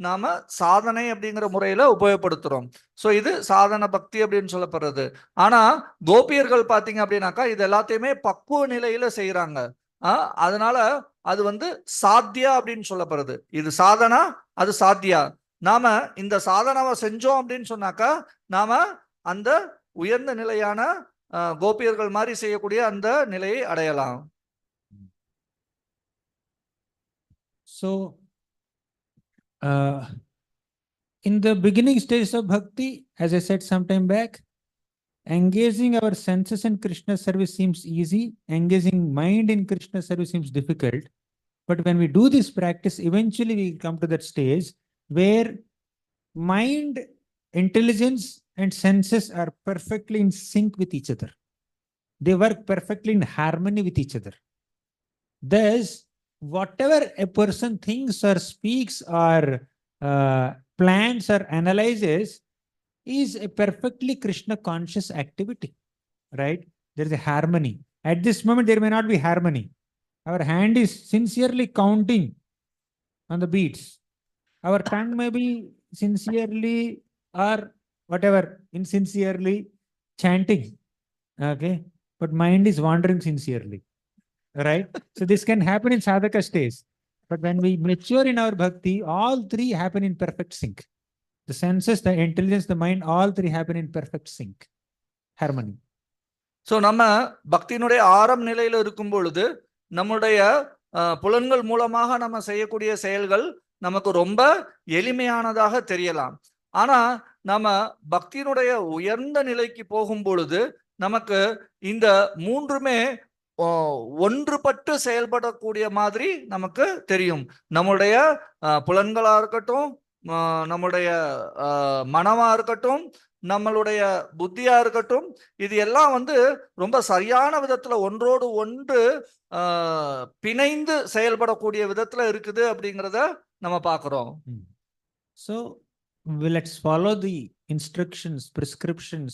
நாம சாதனை அப்படிங்கிற முறையில உபயோகப்படுத்துறோம். ஸோ இது சாதன பக்தி அப்படின்னு சொல்லப்படுறது. ஆனா கோபியர்கள் பாத்தீங்க அப்படின்னாக்கா இது எல்லாத்தையுமே பக்குவ நிலையில செய்யறாங்க. அதனால அது வந்து சாத்தியா அப்படின்னு சொல்லப்படுறது. இது சாதனா, அது சாத்தியா. நாம இந்த சாதனாவை செஞ்சோம் அப்படின்னு சொன்னாக்கா நாம அந்த உயர்ந்த நிலையான கோபியர்கள் மாதிரி செய்யக்கூடிய அந்த நிலையை அடையலாம். So in the beginning stages of bhakti, as I said some time back, engaging our senses in Krishna's service seems easy. Engaging mind in Krishna's service seems difficult. But when we do this practice, eventually we come to that stage where mind, intelligence and senses are perfectly in sync with each other. They work perfectly in harmony with each other. Thus, whatever a person thinks or speaks or plans or analyzes is a perfectly Krishna conscious activity, right? There is a harmony. At this moment, there may not be harmony. Our hand is sincerely counting on the beats. Our tongue may be sincerely or whatever, insincerely chanting. Okay. But mind is wandering sincerely. Right? So this can happen in sadhaka stage. But when we mature in our bhakti, all three happen in perfect sync. The senses, the intelligence, the mind, all three happen in perfect sync. Harmony. So நம்ம பக்தியினுடைய ஆரம் நிலையில் இருக்கும் பொழுது நம்முடைய புலன்கள் மூலமாக நம்ம செய்யக்கூடிய செயல்கள் நமக்கு ரொம்ப எளிமையானதாக தெரியலாம். ஆனா நம்ம பக்தியினுடைய உயர்ந்த நிலைக்கு போகும் பொழுது நமக்கு இந்த மூன்றுமே ஒன்றுபட்டு செயல்படக்கூடிய மாதிரி நமக்கு தெரியும். நம்முடைய புலன்களா இருக்கட்டும், நம்முடைய மனமா இருக்கட்டும், நம்மளுடைய புத்தியா இருக்கட்டும், இது எல்லாம் வந்து ரொம்ப சரியான விதத்துல ஒன்றோடு ஒன்று பிணைந்து செயல்படக்கூடிய விதத்துல இருக்குது அப்படிங்கிறத நம்ம பார்க்கிறோம். So let's follow the instructions, prescriptions,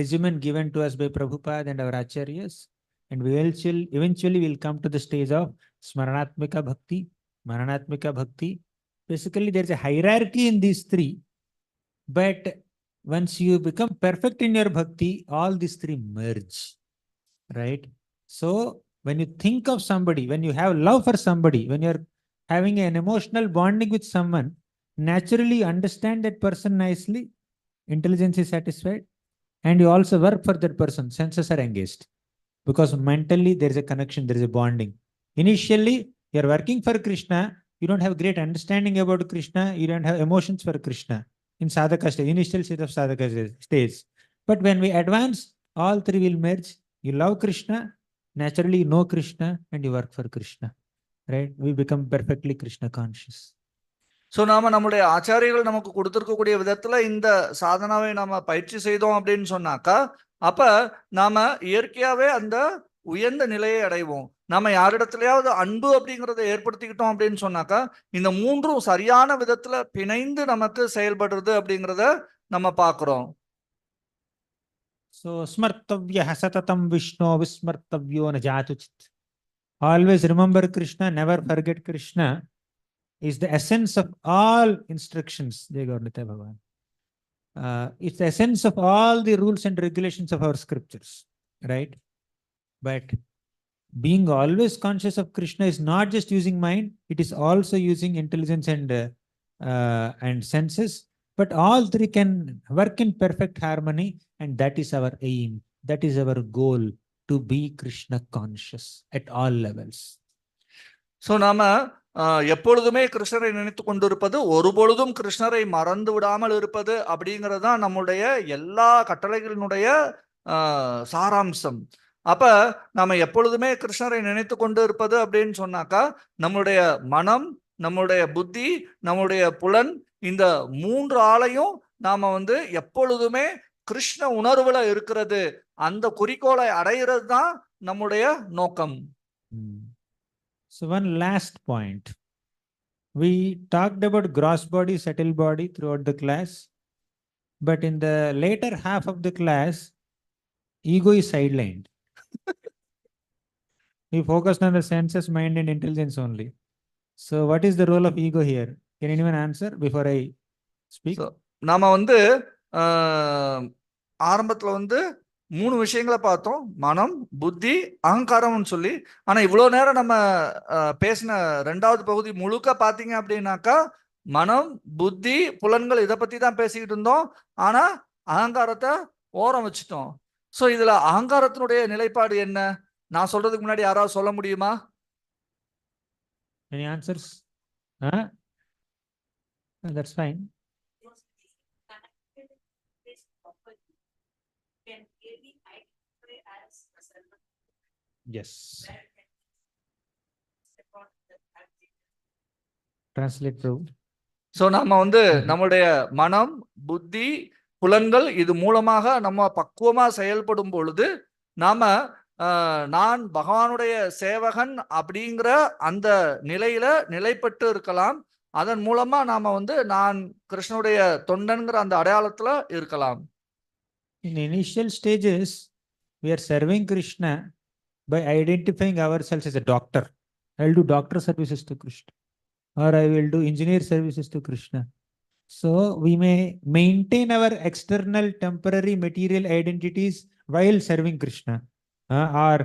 regimen given to us by Prabhupada and our acharyas, and we will eventually will come to the stage of smaranatmika bhakti, maranatmika bhakti. Basically there's a hierarchy in these three, but once you become perfect in your bhakti, all these three merge, right? So when you think of somebody, when you have love for somebody, when you're having an emotional bonding with someone, naturally understand that person nicely, intelligence is satisfied, and you also work for that person, senses are engaged, because mentally there is a connection, there is a bonding. Initially you're working for Krishna, you don't have great understanding about Krishna, you don't have emotions for Krishna in sadhaka stage, initial stage of sadhaka stage. But when we advance, all three will merge. You love Krishna, naturally you know Krishna, and you work for Krishna, right? We become perfectly Krishna conscious. So நாம நம்முடைய ஆச்சாரியர்கள் நமக்கு கொடுத்துருக்கக்கூடிய விதத்துல இந்த சாதனாவை நாம பயிற்சி செய்தோம் அப்படின்னு சொன்னாக்கா, அப்ப நாம இயற்கையாவே அந்த உயர்ந்த நிலையை அடைவோம். நம்ம யாரிடத்துலயாவது அன்பு அப்படிங்கிறத ஏற்படுத்திக்கிட்டோம் அப்படின்னு சொன்னாக்கா, இந்த மூன்றும் சரியான விதத்துல பிணைந்து நமக்கு செயல்படுறது அப்படிங்கிறத நம்ம பார்க்கிறோம். So smartavya satatam Vishnu vismartavyo na jatuchit. Always remember Krishna, never forget Krishna is the essence of all instructions. It's the essence of all the rules and regulations of our scriptures, right? But being always conscious of Krishna is not just using mind, it is also using intelligence and senses. But all three can work in perfect harmony, and that is our aim. That is our goal, to be Krishna conscious at all levels. So நாம எப்பொழுதுமே கிருஷ்ணரை நினைத்து கொண்டிருப்பது, ஒருபொழுதும் கிருஷ்ணரை மறந்து விடாமல் இருப்பது அப்படிங்கிறது தான் நம்முடைய எல்லா கட்டளைகளினுடைய சாராம்சம். அப்ப நாம எப்பொழுதுமே கிருஷ்ணரை நினைத்து கொண்டு இருப்பது அப்படின்னு சொன்னாக்கா, நம்முடைய மனம், நம்முடைய புத்தி, நம்முடைய புலன், இந்த மூன்று ஆளையும் நாம வந்து எப்பொழுதுமே கிருஷ்ண உணர்வுல இருக்கிறது, அந்த குறிக்கோளை அடைகிறது தான் நம்முடைய நோக்கம். So one last point. We talked about gross body, subtle body throughout the class, but in the later half of the class, ego is sidelined. We focused on the senses, mind and intelligence only. So what is the role of ego here? Can anyone answer before I speak? So நாம வந்து ஆரம்பத்துல வந்து 3 விஷயங்களை பார்த்தோம், மனம், புத்தி, அகங்காரம்னு சொல்லி. ஆனா இவ்வளவு நேரம் நம்ம பேசின 2வது பகுதி முழுக்க பாத்தீங்க அப்படின்னாக்கா, மனம், புத்தி, புலன்கள் இதை பத்தி தான் பேசிக்கிட்டு இருந்தோம். ஆனா அகங்காரத்தை ஓரம் வச்சுட்டோம். ஸோ இதுல அகங்காரத்தினுடைய நிலைப்பாடு என்ன? நான் சொல்றதுக்கு முன்னாடி யாராவது சொல்ல முடியுமா? Any answers? That's fine. Yes. Translate, Prabhu. So நம்ம வந்து நம்முடைய மனம், புத்தி, புலன்கள் இது மூலமாக நம்ம பக்குவமா செயல்படும் பொழுது நாம நான் பகவானுடைய சேவகன் அப்படிங்கிற அந்த நிலையில நிலைப்பட்டு இருக்கலாம். அதன் மூலமா நாம வந்து நான் கிருஷ்ணனுடைய தொண்டன்கிற அந்த அடையாளத்துல இருக்கலாம். In initial stages, we are serving Krishna by identifying ourselves as a doctor. I'll do doctor services to Krishna, or I will do engineer services to Krishna. So we may maintain our external temporary material identities while serving Krishna. Or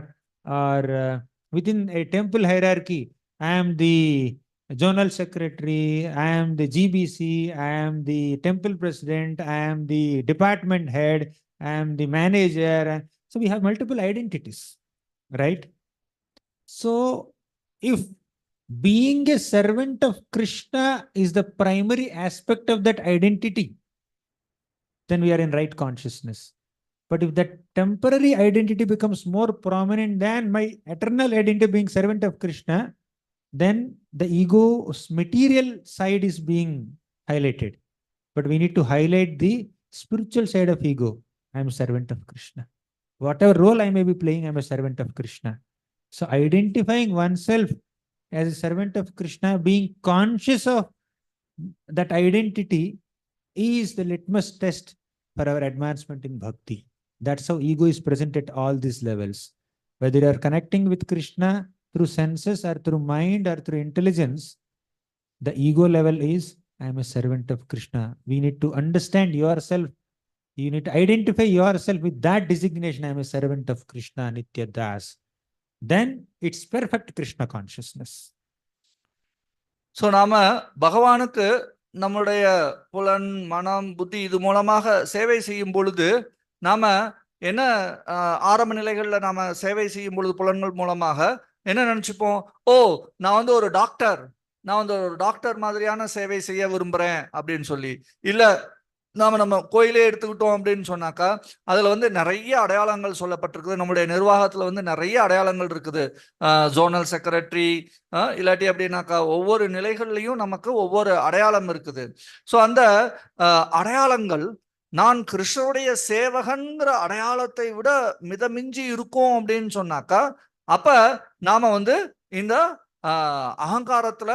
within a temple hierarchy, I am the zonal secretary, I am the GBC, I am the temple president, I am the department head, I am the manager. So we have multiple identities, right? So if being a servant of Krishna is the primary aspect of that identity, then we are in right consciousness. But if that temporary identity becomes more prominent than my eternal identity being servant of Krishna, then the ego's material side is being highlighted. But we need to highlight the spiritual side of ego. I am a servant of Krishna. Whatever role I may be playing, I am a servant of Krishna. So identifying oneself as a servant of Krishna, being conscious of that identity is the litmus test for our advancement in bhakti. That's how ego is present at all these levels. Whether you are connecting with Krishna through senses or through mind or through intelligence, the ego level is I am a servant of Krishna. We need to understand yourself. You need to identify yourself with that designation. I am a servant of Krishna, Nitya Das. Then it's perfect Krishna consciousness. So நாம பகவானுக்கு நம்முடைய புலன் மனம் புத்தி இது மூலமாக சேவை செய்யும் பொழுது நாம என்ன ஆரம்ப நிலைகளில் நாம சேவை செய்யும் பொழுது புலன்கள் மூலமாக என்ன நினைச்சுப்போம், ஓ நான் வந்து ஒரு டாக்டர், நான் வந்து ஒரு டாக்டர் மாதிரியான சேவை செய்ய விரும்புறேன் அப்படின்னு சொல்லி. இல்ல நம்ம கோயிலே எடுத்துக்கிட்டோம் அப்படின்னு சொன்னாக்கா அதுல வந்து நிறைய அடையாளங்கள் சொல்லப்பட்டிருக்குது. நம்முடைய நிர்வாகத்துல வந்து நிறைய அடையாளங்கள் இருக்குது. ஜோனல் செக்ரட்டரி இல்லாட்டி அப்படின்னாக்கா ஒவ்வொரு நிலைகள்லையும் நமக்கு ஒவ்வொரு அடையாளம் இருக்குது. ஸோ அந்த அடையாளங்கள் நான் கிருஷ்ணருடைய சேவகன்கிற அடையாளத்தை விட மிதமிஞ்சி இருக்கும் அப்படின்னு சொன்னாக்கா அப்ப நாம வந்து இந்த அகங்காரத்துல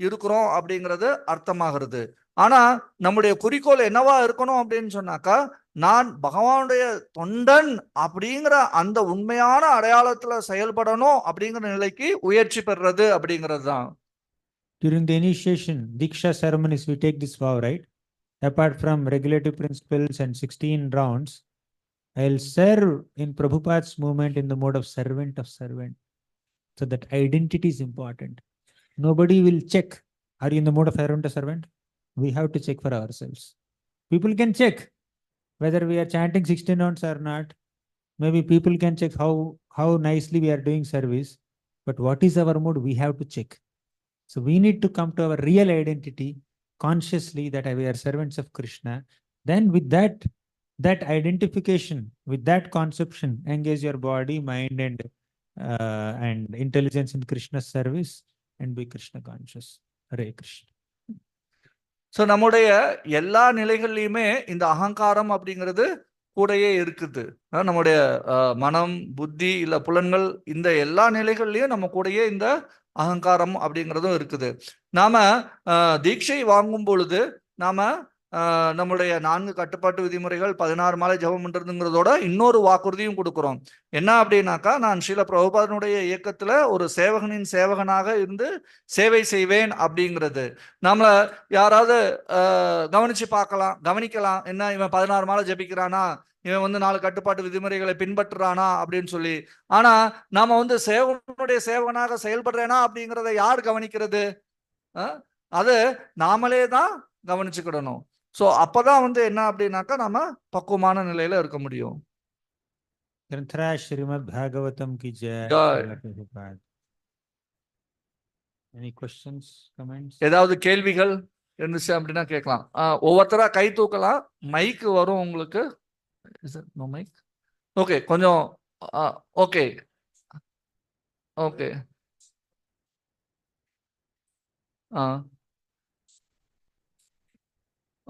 இருக்கிறோம் அப்படிங்கிறது அர்த்தமாகிறது. ஆனா நம்முடைய குறிக்கோள் என்னவா இருக்கணும் அப்படின்னு சொன்னாக்கா நான் பகவானுடைய தொண்டன் அப்படிங்கிற அந்த உண்மையான அடையாளத்துல செயல்படணும் அப்படிங்கிற நிலைக்கு உயர்ச்சி பெறுறது அப்படிங்கிறது தான். During the initiation, Diksha ceremonies, we take this vow, right? Apart from regulative principles and 16 rounds, I'll serve in Prabhupada's movement in the mode of servant of servant. So that identity is important. Nobody will check. Are you in the mode of servant of servant? We have to check for ourselves. People can check whether we are chanting 16 rounds or not. Maybe people can check how nicely we are doing service. But what is our mode? We have to check. So we need to come to our real identity consciously that we are servants of Krishna. Then with that identification, with that conception, engage your body, mind, and intelligence in Krishna's service and be Krishna conscious. Hare Krishna. So நம்முடைய எல்லா நிலைகள்லையுமே இந்த அகங்காரம் அப்படிங்கிறது கூடயே இருக்குது. நம்முடைய மனம் புத்தி இல்லை புலன்கள் இந்த எல்லா நிலைகள்லையும் நம்ம கூடயே இந்த அகங்காரம் அப்படிங்கிறதும் இருக்குது. நாம தீட்சை வாங்கும் பொழுது நாம நம்முடைய 4 கட்டுப்பாட்டு விதிமுறைகள் 16 மாலை ஜபம் பண்றதுங்கிறதோட இன்னொரு வாக்குறுதியும் கொடுக்குறோம். என்ன அப்படின்னாக்கா நான் ஸ்ரீல பிரபுபாதனுடைய இயக்கத்துல ஒரு சேவகனின் சேவகனாக இருந்து சேவை செய்வேன் அப்படிங்கிறது. நம்மள யாராவது கவனிச்சு கவனிக்கலாம், என்ன இவன் 16 மாலை ஜபிக்கிறானா, இவன் வந்து 4 கட்டுப்பாட்டு விதிமுறைகளை பின்பற்றுறானா அப்படின்னு சொல்லி. ஆனா நாம வந்து சேவகனுடைய சேவகனாக செயல்படுறேனா அப்படிங்கிறத யார் கவனிக்கிறது? அது நாமளே தான் கவனிச்சுக்கிடணும். ஸோ அப்பதான் வந்து என்ன அப்படின்னாக்கா நம்ம பக்குவமான நிலையில இருக்க முடியும். ஸ்ரீமத் பாகவதம் கி ஜெய். Any questions, comments? ஏதாவது கேள்விகள் இருந்துச்சு அப்படின்னா கேட்கலாம். ஒவ்வொருத்தரா கை தூக்கலாம். மைக் வரும் உங்களுக்கு. No mic? ஓகே, கொஞ்சம் okay okay.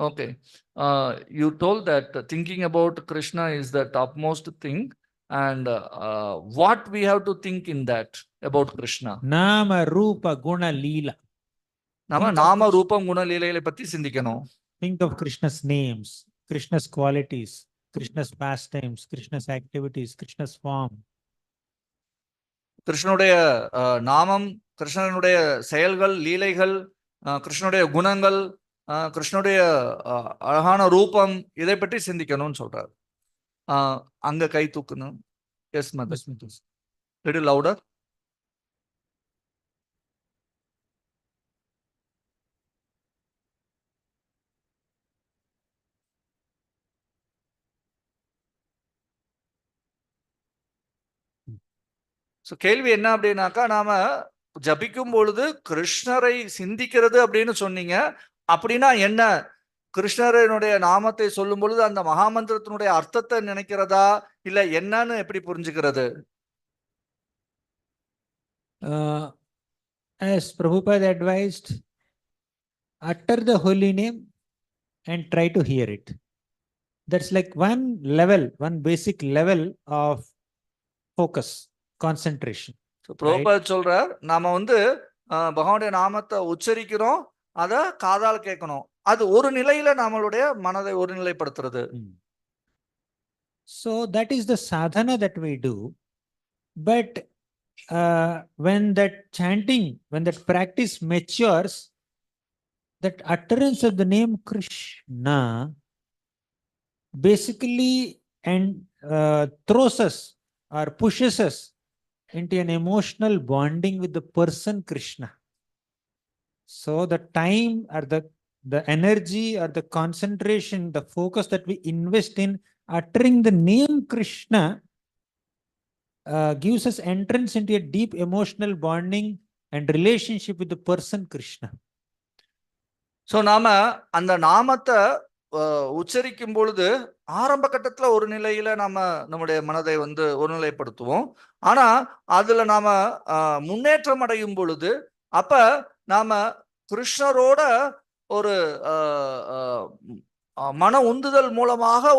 Okay. You told that thinking about Krishna is the topmost thing. And what we have to think in that about Krishna? Nama, Rupa, Guna, Leela. Nama, Rupam, Guna, Leela பத்தி சிந்திக்கணும். Think of Krishna's names, Krishna's qualities, Krishna's pastimes, Krishna's activities, Krishna's form. கிருஷ்ணனுடைய நாமம், கிருஷ்ணனுடைய செயல்கள், லீலைகள், கிருஷ்ணனுடைய குணங்கள், கிருஷ்ணனுடைய அழகான ரூபம், இதை பற்றி சிந்திக்கணும்னு சொல்றாரு. அங்க கை தூக்கணும். Yes mother, little louder. So கேள்வி என்ன அப்படின்னாக்கா, நாம ஜபிக்கும் பொழுது கிருஷ்ணரை சிந்திக்கிறது அப்படின்னு சொன்னீங்க. அப்படின்னா என்ன? கிருஷ்ணரனுடைய நாமத்தை சொல்லும் பொழுது அந்த மகாமந்திரத்தினுடைய அர்த்தத்தை நினைக்கிறதா, இல்ல என்னன்னு எப்படி புரிஞ்சுக்கிறது? As Prabhupada advised, utter the holy name and try to hear it. That's like one level, one basic level of focus, concentration. So Prabhupad சொல்றார், நாம வந்து பகவானுடைய நாமத்தை உச்சரிக்கிறோம், அதை காதால் கேட்கணும். அது ஒரு நிலையில நம்மளுடைய மனதை ஒருநிலைப்படுத்துறது. So that is the sadhana that we do. But when that chanting, when that practice matures, that utterance of the name Krishna basically throws us or pushes us into an emotional bonding with the person Krishna. So the time or the energy or the concentration, the focus that we invest in uttering the name Krishna gives us entrance into a deep emotional bonding and relationship with the person Krishna. So நாம அந்த நாமத்தை உச்சரிக்கும் பொழுது ஆரம்ப கட்டத்துல ஒரு நிலையில நாம நம்முடைய மனதை வந்து ஒருநிலைப்படுத்துவோம். ஆனா அதுல நாம முன்னேற்றம் அடையும் பொழுது அப்ப நாம கிருஷ்ணரோட ஒரு மன உந்துதல் மூலமாக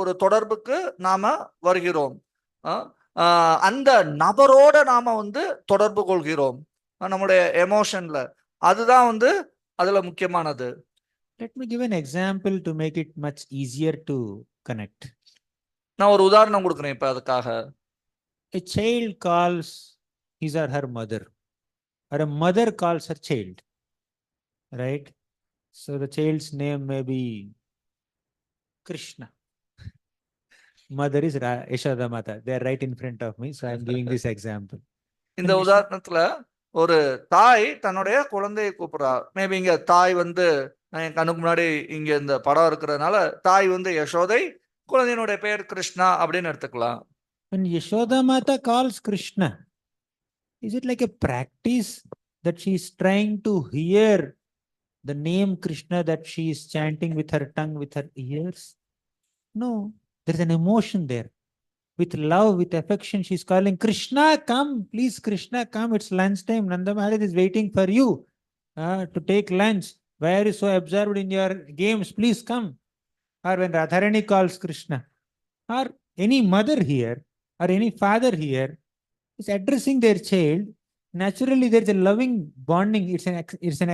ஒரு தொடர்புக்கு நாம வருகிறோம். அந்த நபரோட நாம வந்து தொடர்பு கொள்கிறோம் நம்முடைய எமோஷன்ல. அதுதான் வந்து அதுல முக்கியமானது. Let me give an example to make it much easier to connect. நான் ஒரு உதாரணம் கொடுக்கிறேன் இப்ப அதுக்காக. A child calls his or her mother, or a mother calls her child, right? So the child's name may be Krishna. Mother is Yashoda Mata. They are right in front of me, so I am giving this example. இந்த உதாரணத்துல ஒரு தாய் தன்னுடைய குழந்தையை கூப்பிடுறா. Maybe இங்க தாய் வந்து என் கண்ணுக்கு முன்னாடி இங்க இந்த படம் இருக்கிறதுனால தாய் வந்து யசோதை, குழந்தையினுடைய பெயர் கிருஷ்ணா அப்படின்னு எடுத்துக்கலாம். When Yashoda Mata calls Krishna, is it like a practice that she is trying to hear the name Krishna that she is chanting with her tongue, with her ears? No, there is an emotion there. With love, with affection, she is calling, Krishna, come, please, Krishna, come. It's lunchtime. Nanda Maharaj is waiting for you to take lunch. Why are you so absorbed in your games? Please come. Or when Radharani calls Krishna, or any mother here, or any father here is addressing their child, naturally there is a loving bonding. It's an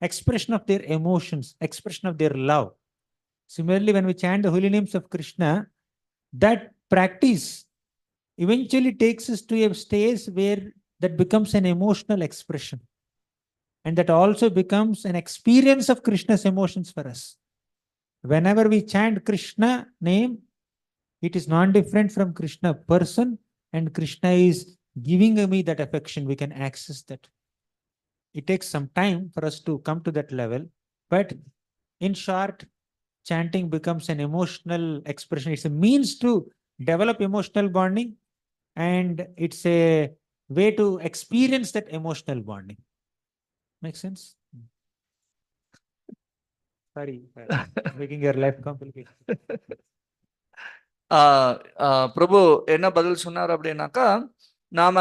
expression of their emotions, expression of their love. Similarly, when we chant the holy names of Krishna, that practice eventually takes us to a stage where that becomes an emotional expression. And that also becomes an experience of Krishna's emotions for us. Whenever we chant Krishna name, it is non-different from Krishna person, and Krishna is giving me that affection. We can access that. It takes some time for us to come to that level, but in short, chanting becomes an emotional expression. It's a means to develop emotional bonding, and it's a way to experience that emotional bonding. Make sense? Sorry, making your life complicated. பிரபு என்ன பதில் சொன்னார் அப்படின்னாக்கா, நாம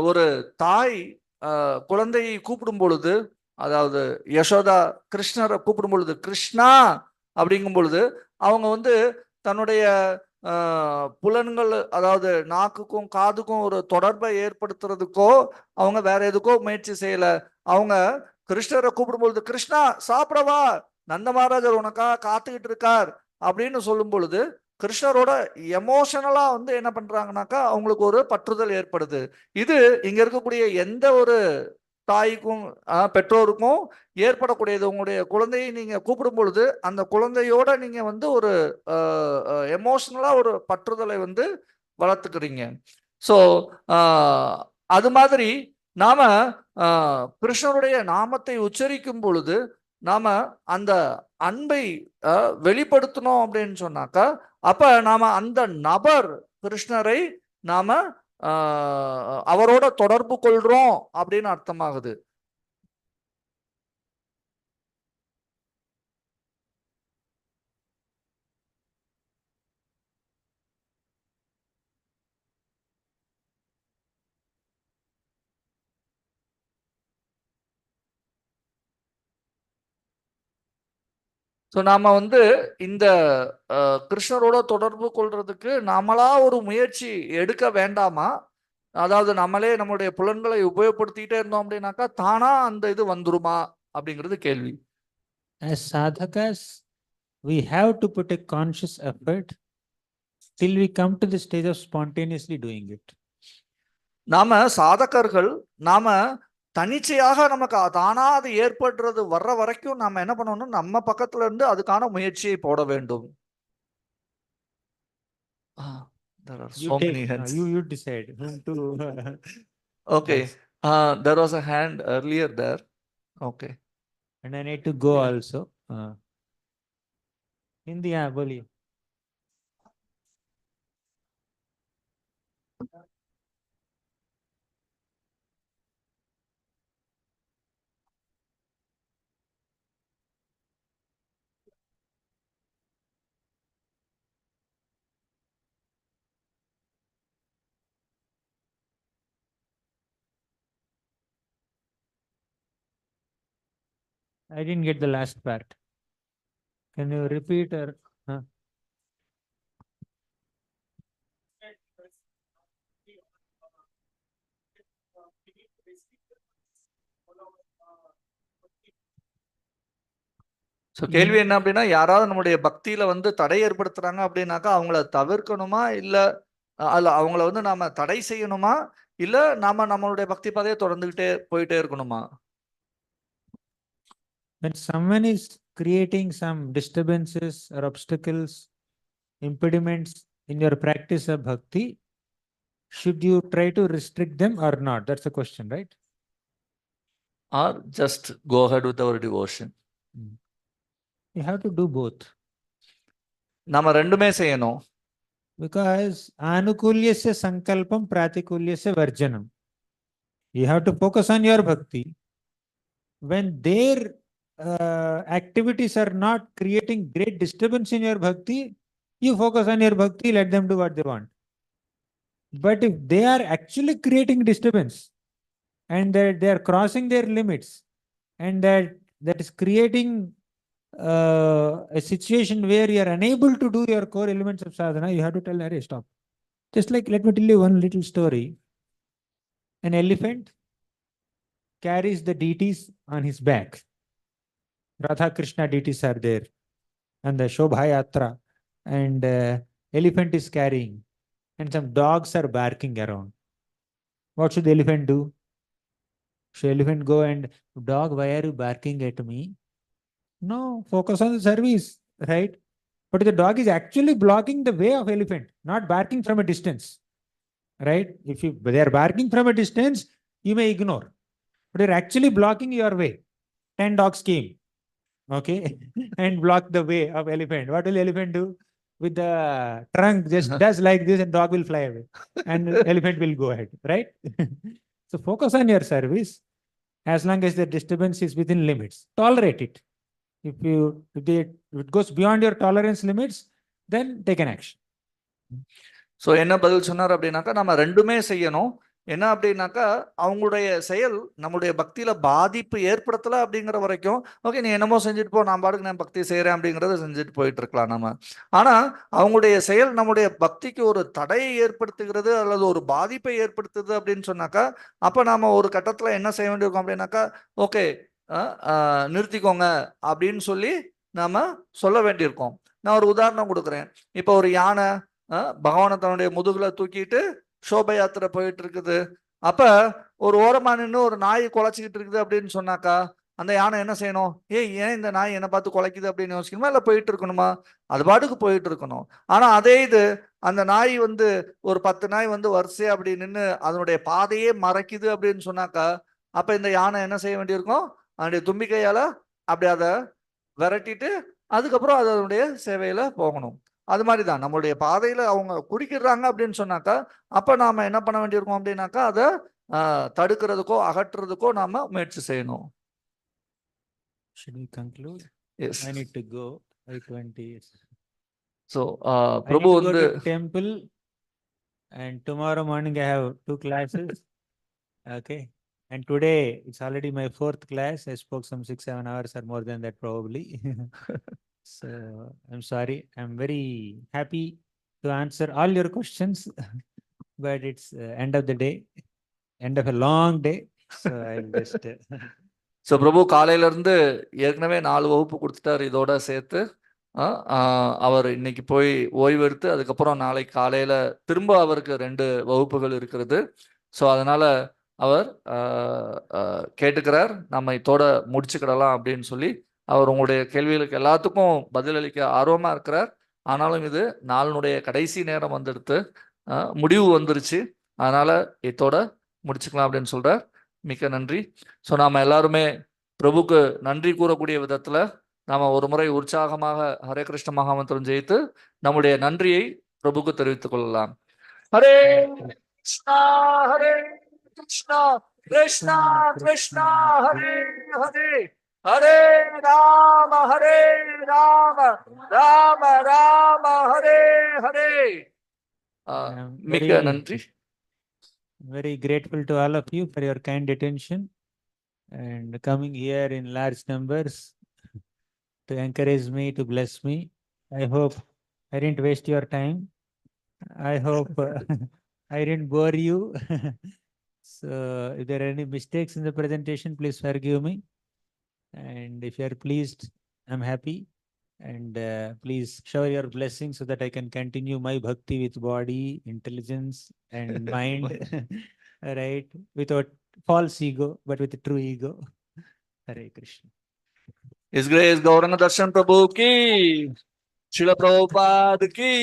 ஒரு தாய் குழந்தையை கூப்பிடும் பொழுது, அதாவது யசோதா கிருஷ்ணரை கூப்பிடும் பொழுது, கிருஷ்ணா அப்படிங்கும் பொழுது அவங்க வந்து தன்னுடைய புலன்கள், அதாவது நாக்குக்கும் காதுக்கும் ஒரு தொடர்பை ஏற்படுத்துறதுக்கோ அவங்க வேற எதுக்கோ முயற்சி செய்யல. அவங்க கிருஷ்ணரை கூப்பிடும் பொழுது, கிருஷ்ணா சாப்பிடவா, நந்த மகாராஜர் உனக்காக காத்துக்கிட்டு இருக்கார் அப்படின்னு சொல்லும் பொழுது கிருஷ்ணரோட எமோஷனலா வந்து என்ன பண்றாங்கனாக்கா அவங்களுக்கு ஒரு பற்றுதல் ஏற்படுது. இது இங்க இருக்கக்கூடிய எந்த ஒரு தாய்க்கும் பெற்றோருக்கும் ஏற்படக்கூடியது. உங்களுடைய குழந்தையை நீங்க கூப்பிடும் பொழுது அந்த குழந்தையோட நீங்க வந்து ஒரு எமோஷனலா ஒரு பற்றுதலை வந்து வளர்த்துக்கிறீங்க. ஸோ அது மாதிரி நாம கிருஷ்ணருடைய நாமத்தை உச்சரிக்கும் பொழுது நாம அந்த அன்பை வெளிப்படுத்தணும் அப்படின்னு சொன்னாக்கா, அப்ப நாம அந்த நபர் கிருஷ்ணரை நாம அவரோட தொடர்பு கொள்றோம் அப்படின்னு அர்த்தமாகுது. ஸோ நாம வந்து இந்த கிருஷ்ணரோட தொடர்பு கொள்றதுக்கு நாமளா ஒரு முயற்சி எடுக்க வேண்டாமா? அதாவது நம்மளே நம்முடைய புலன்களை உபயோகப்படுத்திட்டே இருந்தோம் அப்படின்னாக்கா தானா அந்த இது வந்துருமா அப்படிங்கிறது கேள்வி. As sadhakas, we have to put a conscious effort till we come to the stage of spontaneously doing it. நாம சாதகர்கள் நாம தனிச்சையாக நமக்கு தானா அது ஏற்படுறது வர்ற வரைக்கும் நாம என்ன பண்ணணும், நம்ம பக்கத்துல இருந்து அதுக்கான முயற்சியை போட வேண்டும். There are so many hands. You decide whom to. Okay. There was a hand earlier there. Okay. And I need to go Yeah. also. Hindi, बोलिए. I didn't get the last part. Can you repeat or? So கேள்வி என்ன அப்படின்னா, யாராவது நம்முடைய பக்தியில வந்து தடை ஏற்படுத்துறாங்க அப்படின்னாக்கா அவங்கள தவிர்க்கணுமா, இல்ல அல்ல அவங்கள வந்து நாம தடை செய்யணுமா, இல்ல நாம நம்மளுடைய பக்தி பாதையை தொடர்ந்துகிட்டே போயிட்டே இருக்கணுமா? When someone is creating some disturbances or obstacles, impediments in your practice of bhakti, should you try to restrict them or not? That's the question, right? Or just go ahead with our devotion? You have to do both. நாம ரெண்டுமே செய்யணும். Because anukulyasya sankalpam pratikulyasya varjanam. You have to focus on your bhakti. When their activities are not creating great disturbance in your bhakti, you focus on your bhakti, let them do what they want. But if they are actually creating disturbance and that they are crossing their limits and that is creating a situation where you are unable to do your core elements of sadhana, you have to tell, hey, stop. Just like, let me tell you one little story. An elephant carries the deities on his back. Radha Krishna deities are there and the Shobha Yatra, and elephant is carrying, and some dogs are barking around. What should the elephant do? Should elephant go and, dog, why are you barking at me? No, focus on the service, right? But the dog is actually blocking the way of elephant, not barking from a distance, right? If they are barking from a distance, you may ignore. But they're actually blocking your way. 10 dogs came, okay, and block the way of elephant. What will elephant do? With the trunk, just does like this and dog will fly away and elephant will go ahead, right? So focus on your service as long as the disturbance is within limits. Tolerate it. If it goes beyond your tolerance limits, then take an action. So என்ன பதில் சொன்னார் அப்படின்னாக்கா, நம்ம ரெண்டுமே செய்யணும். என்ன அப்படின்னாக்கா, அவங்களுடைய செயல் நம்முடைய பக்தியில பாதிப்பு ஏற்படுத்தலை அப்படிங்கிற வரைக்கும் ஓகே, நீ என்னமோ செஞ்சுட்டு போ, நான் பாட்டுக்கு நான் பக்தி செய்கிறேன் அப்படிங்கிறத செஞ்சுட்டு போயிட்டு இருக்கலாம் நம்ம. ஆனால் அவங்களுடைய செயல் நம்முடைய பக்திக்கு ஒரு தடையை ஏற்படுத்துகிறது அல்லது ஒரு பாதிப்பை ஏற்படுத்துது அப்படின்னு சொன்னாக்கா, அப்போ நாம் ஒரு கட்டத்தில் என்ன செய்ய வேண்டியிருக்கோம் அப்படின்னாக்கா, ஓகே நிறுத்திக்கோங்க அப்படின்னு சொல்லி நாம சொல்ல வேண்டியிருக்கோம். நான் ஒரு உதாரணம் கொடுக்குறேன். இப்போ ஒரு யானை பகவானை தன்னுடைய முதுகுல தூக்கிட்டு சோபை யாத்திரை போயிட்டு இருக்குது. அப்ப ஒரு ஓரமா நின்று ஒரு நாய் குலைச்சிக்கிட்டு இருக்குது அப்படின்னு சொன்னாக்கா அந்த யானை என்ன செய்யணும்? ஏன் இந்த நாய் என்னை பார்த்து குலைக்குது அப்படின்னு யோசிக்கணுமா, இல்லை போயிட்டு இருக்கணுமா? அது பாட்டுக்கு போயிட்டு இருக்கணும். ஆனா அதே இது அந்த நாய் வந்து ஒரு 10 நாய் வந்து வரிசையா அப்படி நின்று அதனுடைய பாதையே மறைக்குது அப்படின்னு சொன்னாக்கா அப்ப இந்த யானை என்ன செய்ய வேண்டியிருக்கும்? அதனுடைய தும்பிக்கையால அப்படி அதை விரட்டிட்டு அதுக்கப்புறம் அதனுடைய சேவையில போகணும். அது மாதிரிதான் நம்மளுடைய பாதையில அவங்க குறுக்கிடுறாங்க அப்படின்னு சொன்னாக்கா அப்ப நாம என்ன பண்ண வேண்டியிருக்கோம் அப்படின்னாக்கா அதை தடுக்கிறதுக்கோ அகற்றுறதுக்கோ நாம முயற்சி செய்யணும். Should we conclude? Yes. I need to go by 20 years. So I Prabhu need to go வந்து to temple, and tomorrow morning I have 2 classes. Okay. And today it's already my 4th class. I spoke some 6-7 hours or more than that probably. So I'm sorry. I'm very happy to answer all your questions, but it's end of the day, end of a long day. So I'll just. So Prabhu காலையில இருந்து ஏற்கனவே 4 வகுப்பு கொடுத்துட்டாரு இதோட சேர்த்து. அவர் இன்னைக்கு போய் ஓய்வு எடுத்து அதுக்கப்புறம் நாளைக்கு காலையில திரும்ப அவருக்கு 2 வகுப்புகள் இருக்கிறது. ஸோ அதனால அவர் கேட்டுக்கிறார் நம்ம இதோட முடிச்சுக்கிடலாம் அப்படின்னு சொல்லி. அவர் உங்களுடைய கேள்விகளுக்கு எல்லாத்துக்கும் பதிலளிக்க ஆர்வமா இருக்கிறார். ஆனாலும் இது நாளினுடைய கடைசி நேரம் வந்துடுத்து, முடிவு வந்துருச்சு. அதனால இதோட முடிச்சுக்கலாம் அப்படின்னு சொல்றார். மிக்க நன்றி. ஸோ நாம எல்லாருமே பிரபுக்கு நன்றி கூறக்கூடிய விதத்துல நாம ஒரு முறை உற்சாகமாக ஹரே கிருஷ்ண மகாமந்திரம் ஜெயித்து நம்முடைய நன்றியை பிரபுக்கு தெரிவித்துக் கொள்ளலாம். ஹரே கிருஷ்ணா ஹரே கிருஷ்ணா கிருஷ்ணா கிருஷ்ணா ஹரே ஹரே ஹரே ராம ராம ராம ஹரே ஹரே. மிக்க நன்றி. Very grateful to all of you for your kind attention and coming here in large numbers to encourage me, to bless me. I hope I didn't waste your time. I hope I didn't bore you. So if there are any mistakes in the presentation, please forgive me. And if you are pleased, I'm happy. And please shower your blessings so that I can continue my bhakti with body, intelligence, and mind. Right? Without false ego, but with true ego. Hare Krishna. His Grace Gauranga Darshan Prabhu ki, Srila Prabhupada ki.